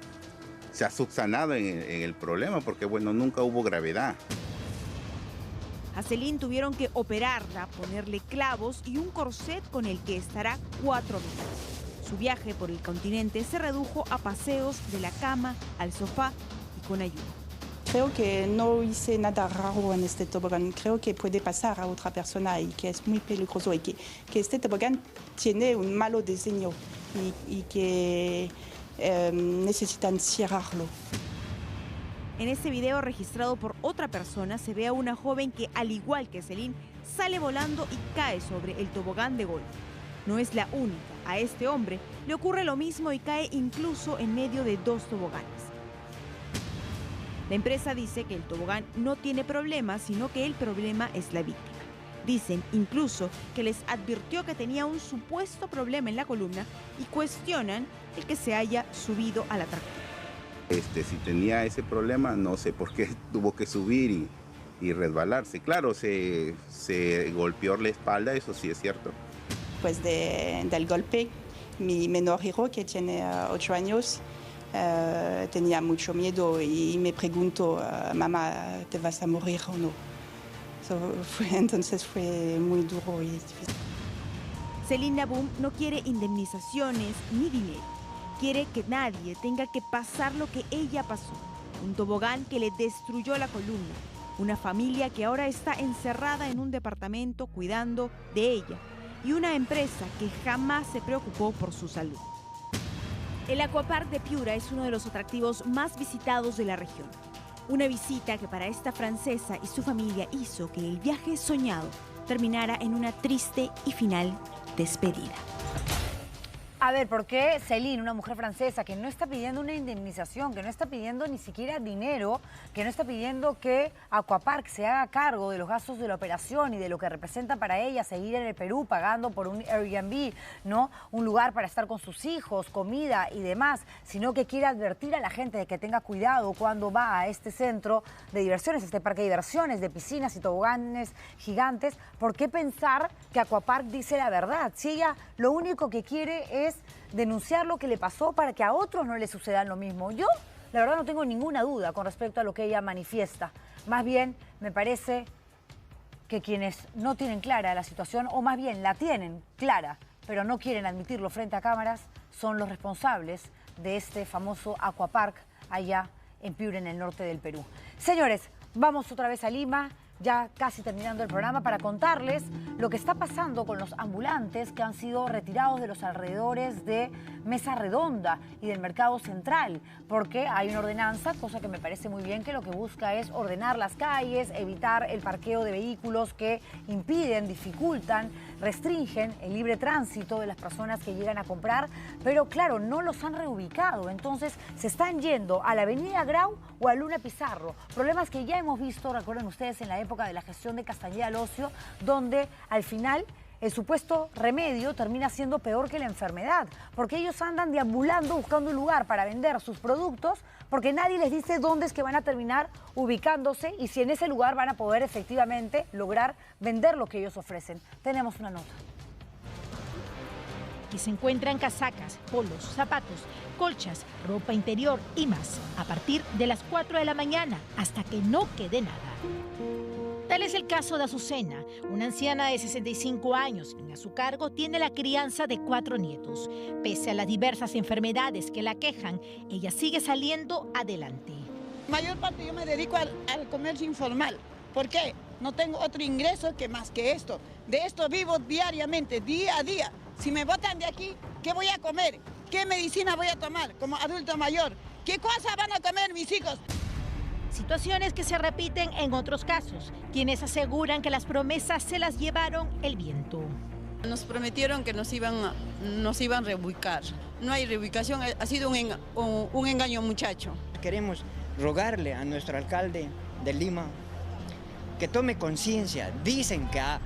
subsanado en el problema porque bueno, nunca hubo gravedad. A Celine tuvieron que operarla, ponerle clavos y un corset con el que estará 4 meses. Su viaje por el continente se redujo a paseos de la cama al sofá y con ayuda. Creo que no hice nada raro en este tobogán. Creo que puede pasar a otra persona y que es muy peligroso y que este tobogán tiene un malo diseño y que necesitan cerrarlo. En este video registrado por otra persona se ve a una joven que, al igual que Celine, sale volando y cae sobre el tobogán de golf. No es la única. A este hombre le ocurre lo mismo y cae incluso en medio de 2 toboganes. La empresa dice que el tobogán no tiene problema, sino que el problema es la víctima. Dicen incluso que les advirtió que tenía un supuesto problema en la columna y cuestionan el que se haya subido al atractor. Si tenía ese problema, no sé por qué tuvo que subir y resbalarse. Claro, se golpeó la espalda, eso sí es cierto. Pues del golpe, mi menor hijo, que tiene 8 años, tenía mucho miedo y me preguntó, mamá, ¿te vas a morir o no? Entonces fue muy duro y difícil. Celine Naboum no quiere indemnizaciones ni dinero. Quiere que nadie tenga que pasar lo que ella pasó. Un tobogán que le destruyó la columna. Una familia que ahora está encerrada en un departamento cuidando de ella. Y una empresa que jamás se preocupó por su salud. El Aquapark de Piura es uno de los atractivos más visitados de la región. Una visita que para esta francesa y su familia hizo que el viaje soñado terminara en una triste y final despedida. A ver, ¿por qué Celine, una mujer francesa que no está pidiendo una indemnización, que no está pidiendo ni siquiera dinero, que no está pidiendo que Aquapark se haga cargo de los gastos de la operación y de lo que representa para ella seguir en el Perú pagando por un Airbnb, ¿no? Un lugar para estar con sus hijos, comida y demás, sino que quiere advertir a la gente de que tenga cuidado cuando va a este centro de diversiones, este parque de diversiones, de piscinas y toboganes gigantes? ¿Por qué pensar que Aquapark dice la verdad? Si ella lo único que quiere es denunciar lo que le pasó para que a otros no le sucedan lo mismo. Yo, la verdad, no tengo ninguna duda con respecto a lo que ella manifiesta. Más bien, me parece que quienes no tienen clara la situación, o más bien la tienen clara, pero no quieren admitirlo frente a cámaras, son los responsables de este famoso Aquapark allá en Piura, en el norte del Perú. Señores, vamos otra vez a Lima, ya casi terminando el programa, para contarles lo que está pasando con los ambulantes que han sido retirados de los alrededores de Mesa Redonda y del Mercado Central, porque hay una ordenanza, cosa que me parece muy bien, que lo que busca es ordenar las calles, evitar el parqueo de vehículos que impiden, dificultan, restringen el libre tránsito de las personas que llegan a comprar, pero claro, no los han reubicado, entonces se están yendo a la Avenida Grau o a Luna Pizarro, problemas que ya hemos visto, recuerden ustedes, en la época de la gestión de Castañeda Alosio, donde al final el supuesto remedio termina siendo peor que la enfermedad, porque ellos andan deambulando buscando un lugar para vender sus productos, porque nadie les dice dónde es que van a terminar ubicándose y si en ese lugar van a poder efectivamente lograr vender lo que ellos ofrecen. Tenemos una nota. Aquí se encuentran casacas, polos, zapatos, colchas, ropa interior y más, a partir de las 4 de la mañana hasta que no quede nada. Tal es el caso de Azucena, una anciana de 65 años, quien a su cargo tiene la crianza de 4 nietos. Pese a las diversas enfermedades que la aquejan, ella sigue saliendo adelante. Mayor parte yo me dedico al comercio informal. ¿Por qué? No tengo otro ingreso que más que esto. De esto vivo diariamente, día a día. Si me botan de aquí, ¿qué voy a comer? ¿Qué medicina voy a tomar como adulto mayor? ¿Qué cosas van a comer mis hijos? Situaciones que se repiten en otros casos, quienes aseguran que las promesas se las llevaron el viento. Nos prometieron que nos iban a reubicar. No hay reubicación, ha sido un engaño, muchacho. Queremos rogarle a nuestro alcalde de Lima que tome conciencia. Dicen que ha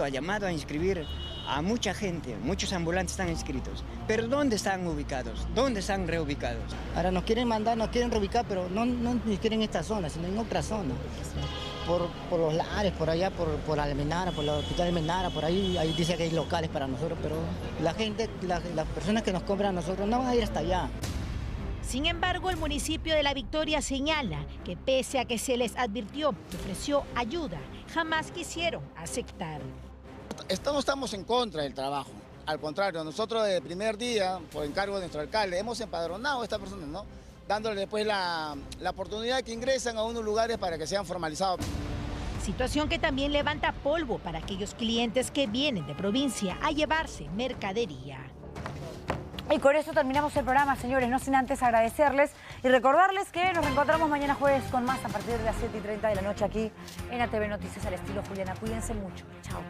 llamado a inscribir a mucha gente, muchos ambulantes están inscritos. Pero ¿dónde están ubicados? ¿Dónde están reubicados? Ahora nos quieren reubicar, pero no ni quieren en esta zona, sino en otra zona. Por los lares, por allá, por Almenara, por el hospital de Almenara, por ahí dice que hay locales para nosotros, pero la gente, las personas que nos compran a nosotros no van a ir hasta allá. Sin embargo, el municipio de La Victoria señala que pese a que se les advirtió que ofreció ayuda, jamás quisieron aceptar. No estamos en contra del trabajo, al contrario, nosotros desde el primer día, por encargo de nuestro alcalde, hemos empadronado a estas personas, ¿no? Dándole después la oportunidad que ingresen a unos lugares para que sean formalizados. Situación que también levanta polvo para aquellos clientes que vienen de provincia a llevarse mercadería. Y con esto terminamos el programa, señores, no sin antes agradecerles y recordarles que nos reencontramos mañana jueves con más a partir de las 7:30 de la noche aquí en ATV Noticias al estilo Juliana. Cuídense mucho. Chao.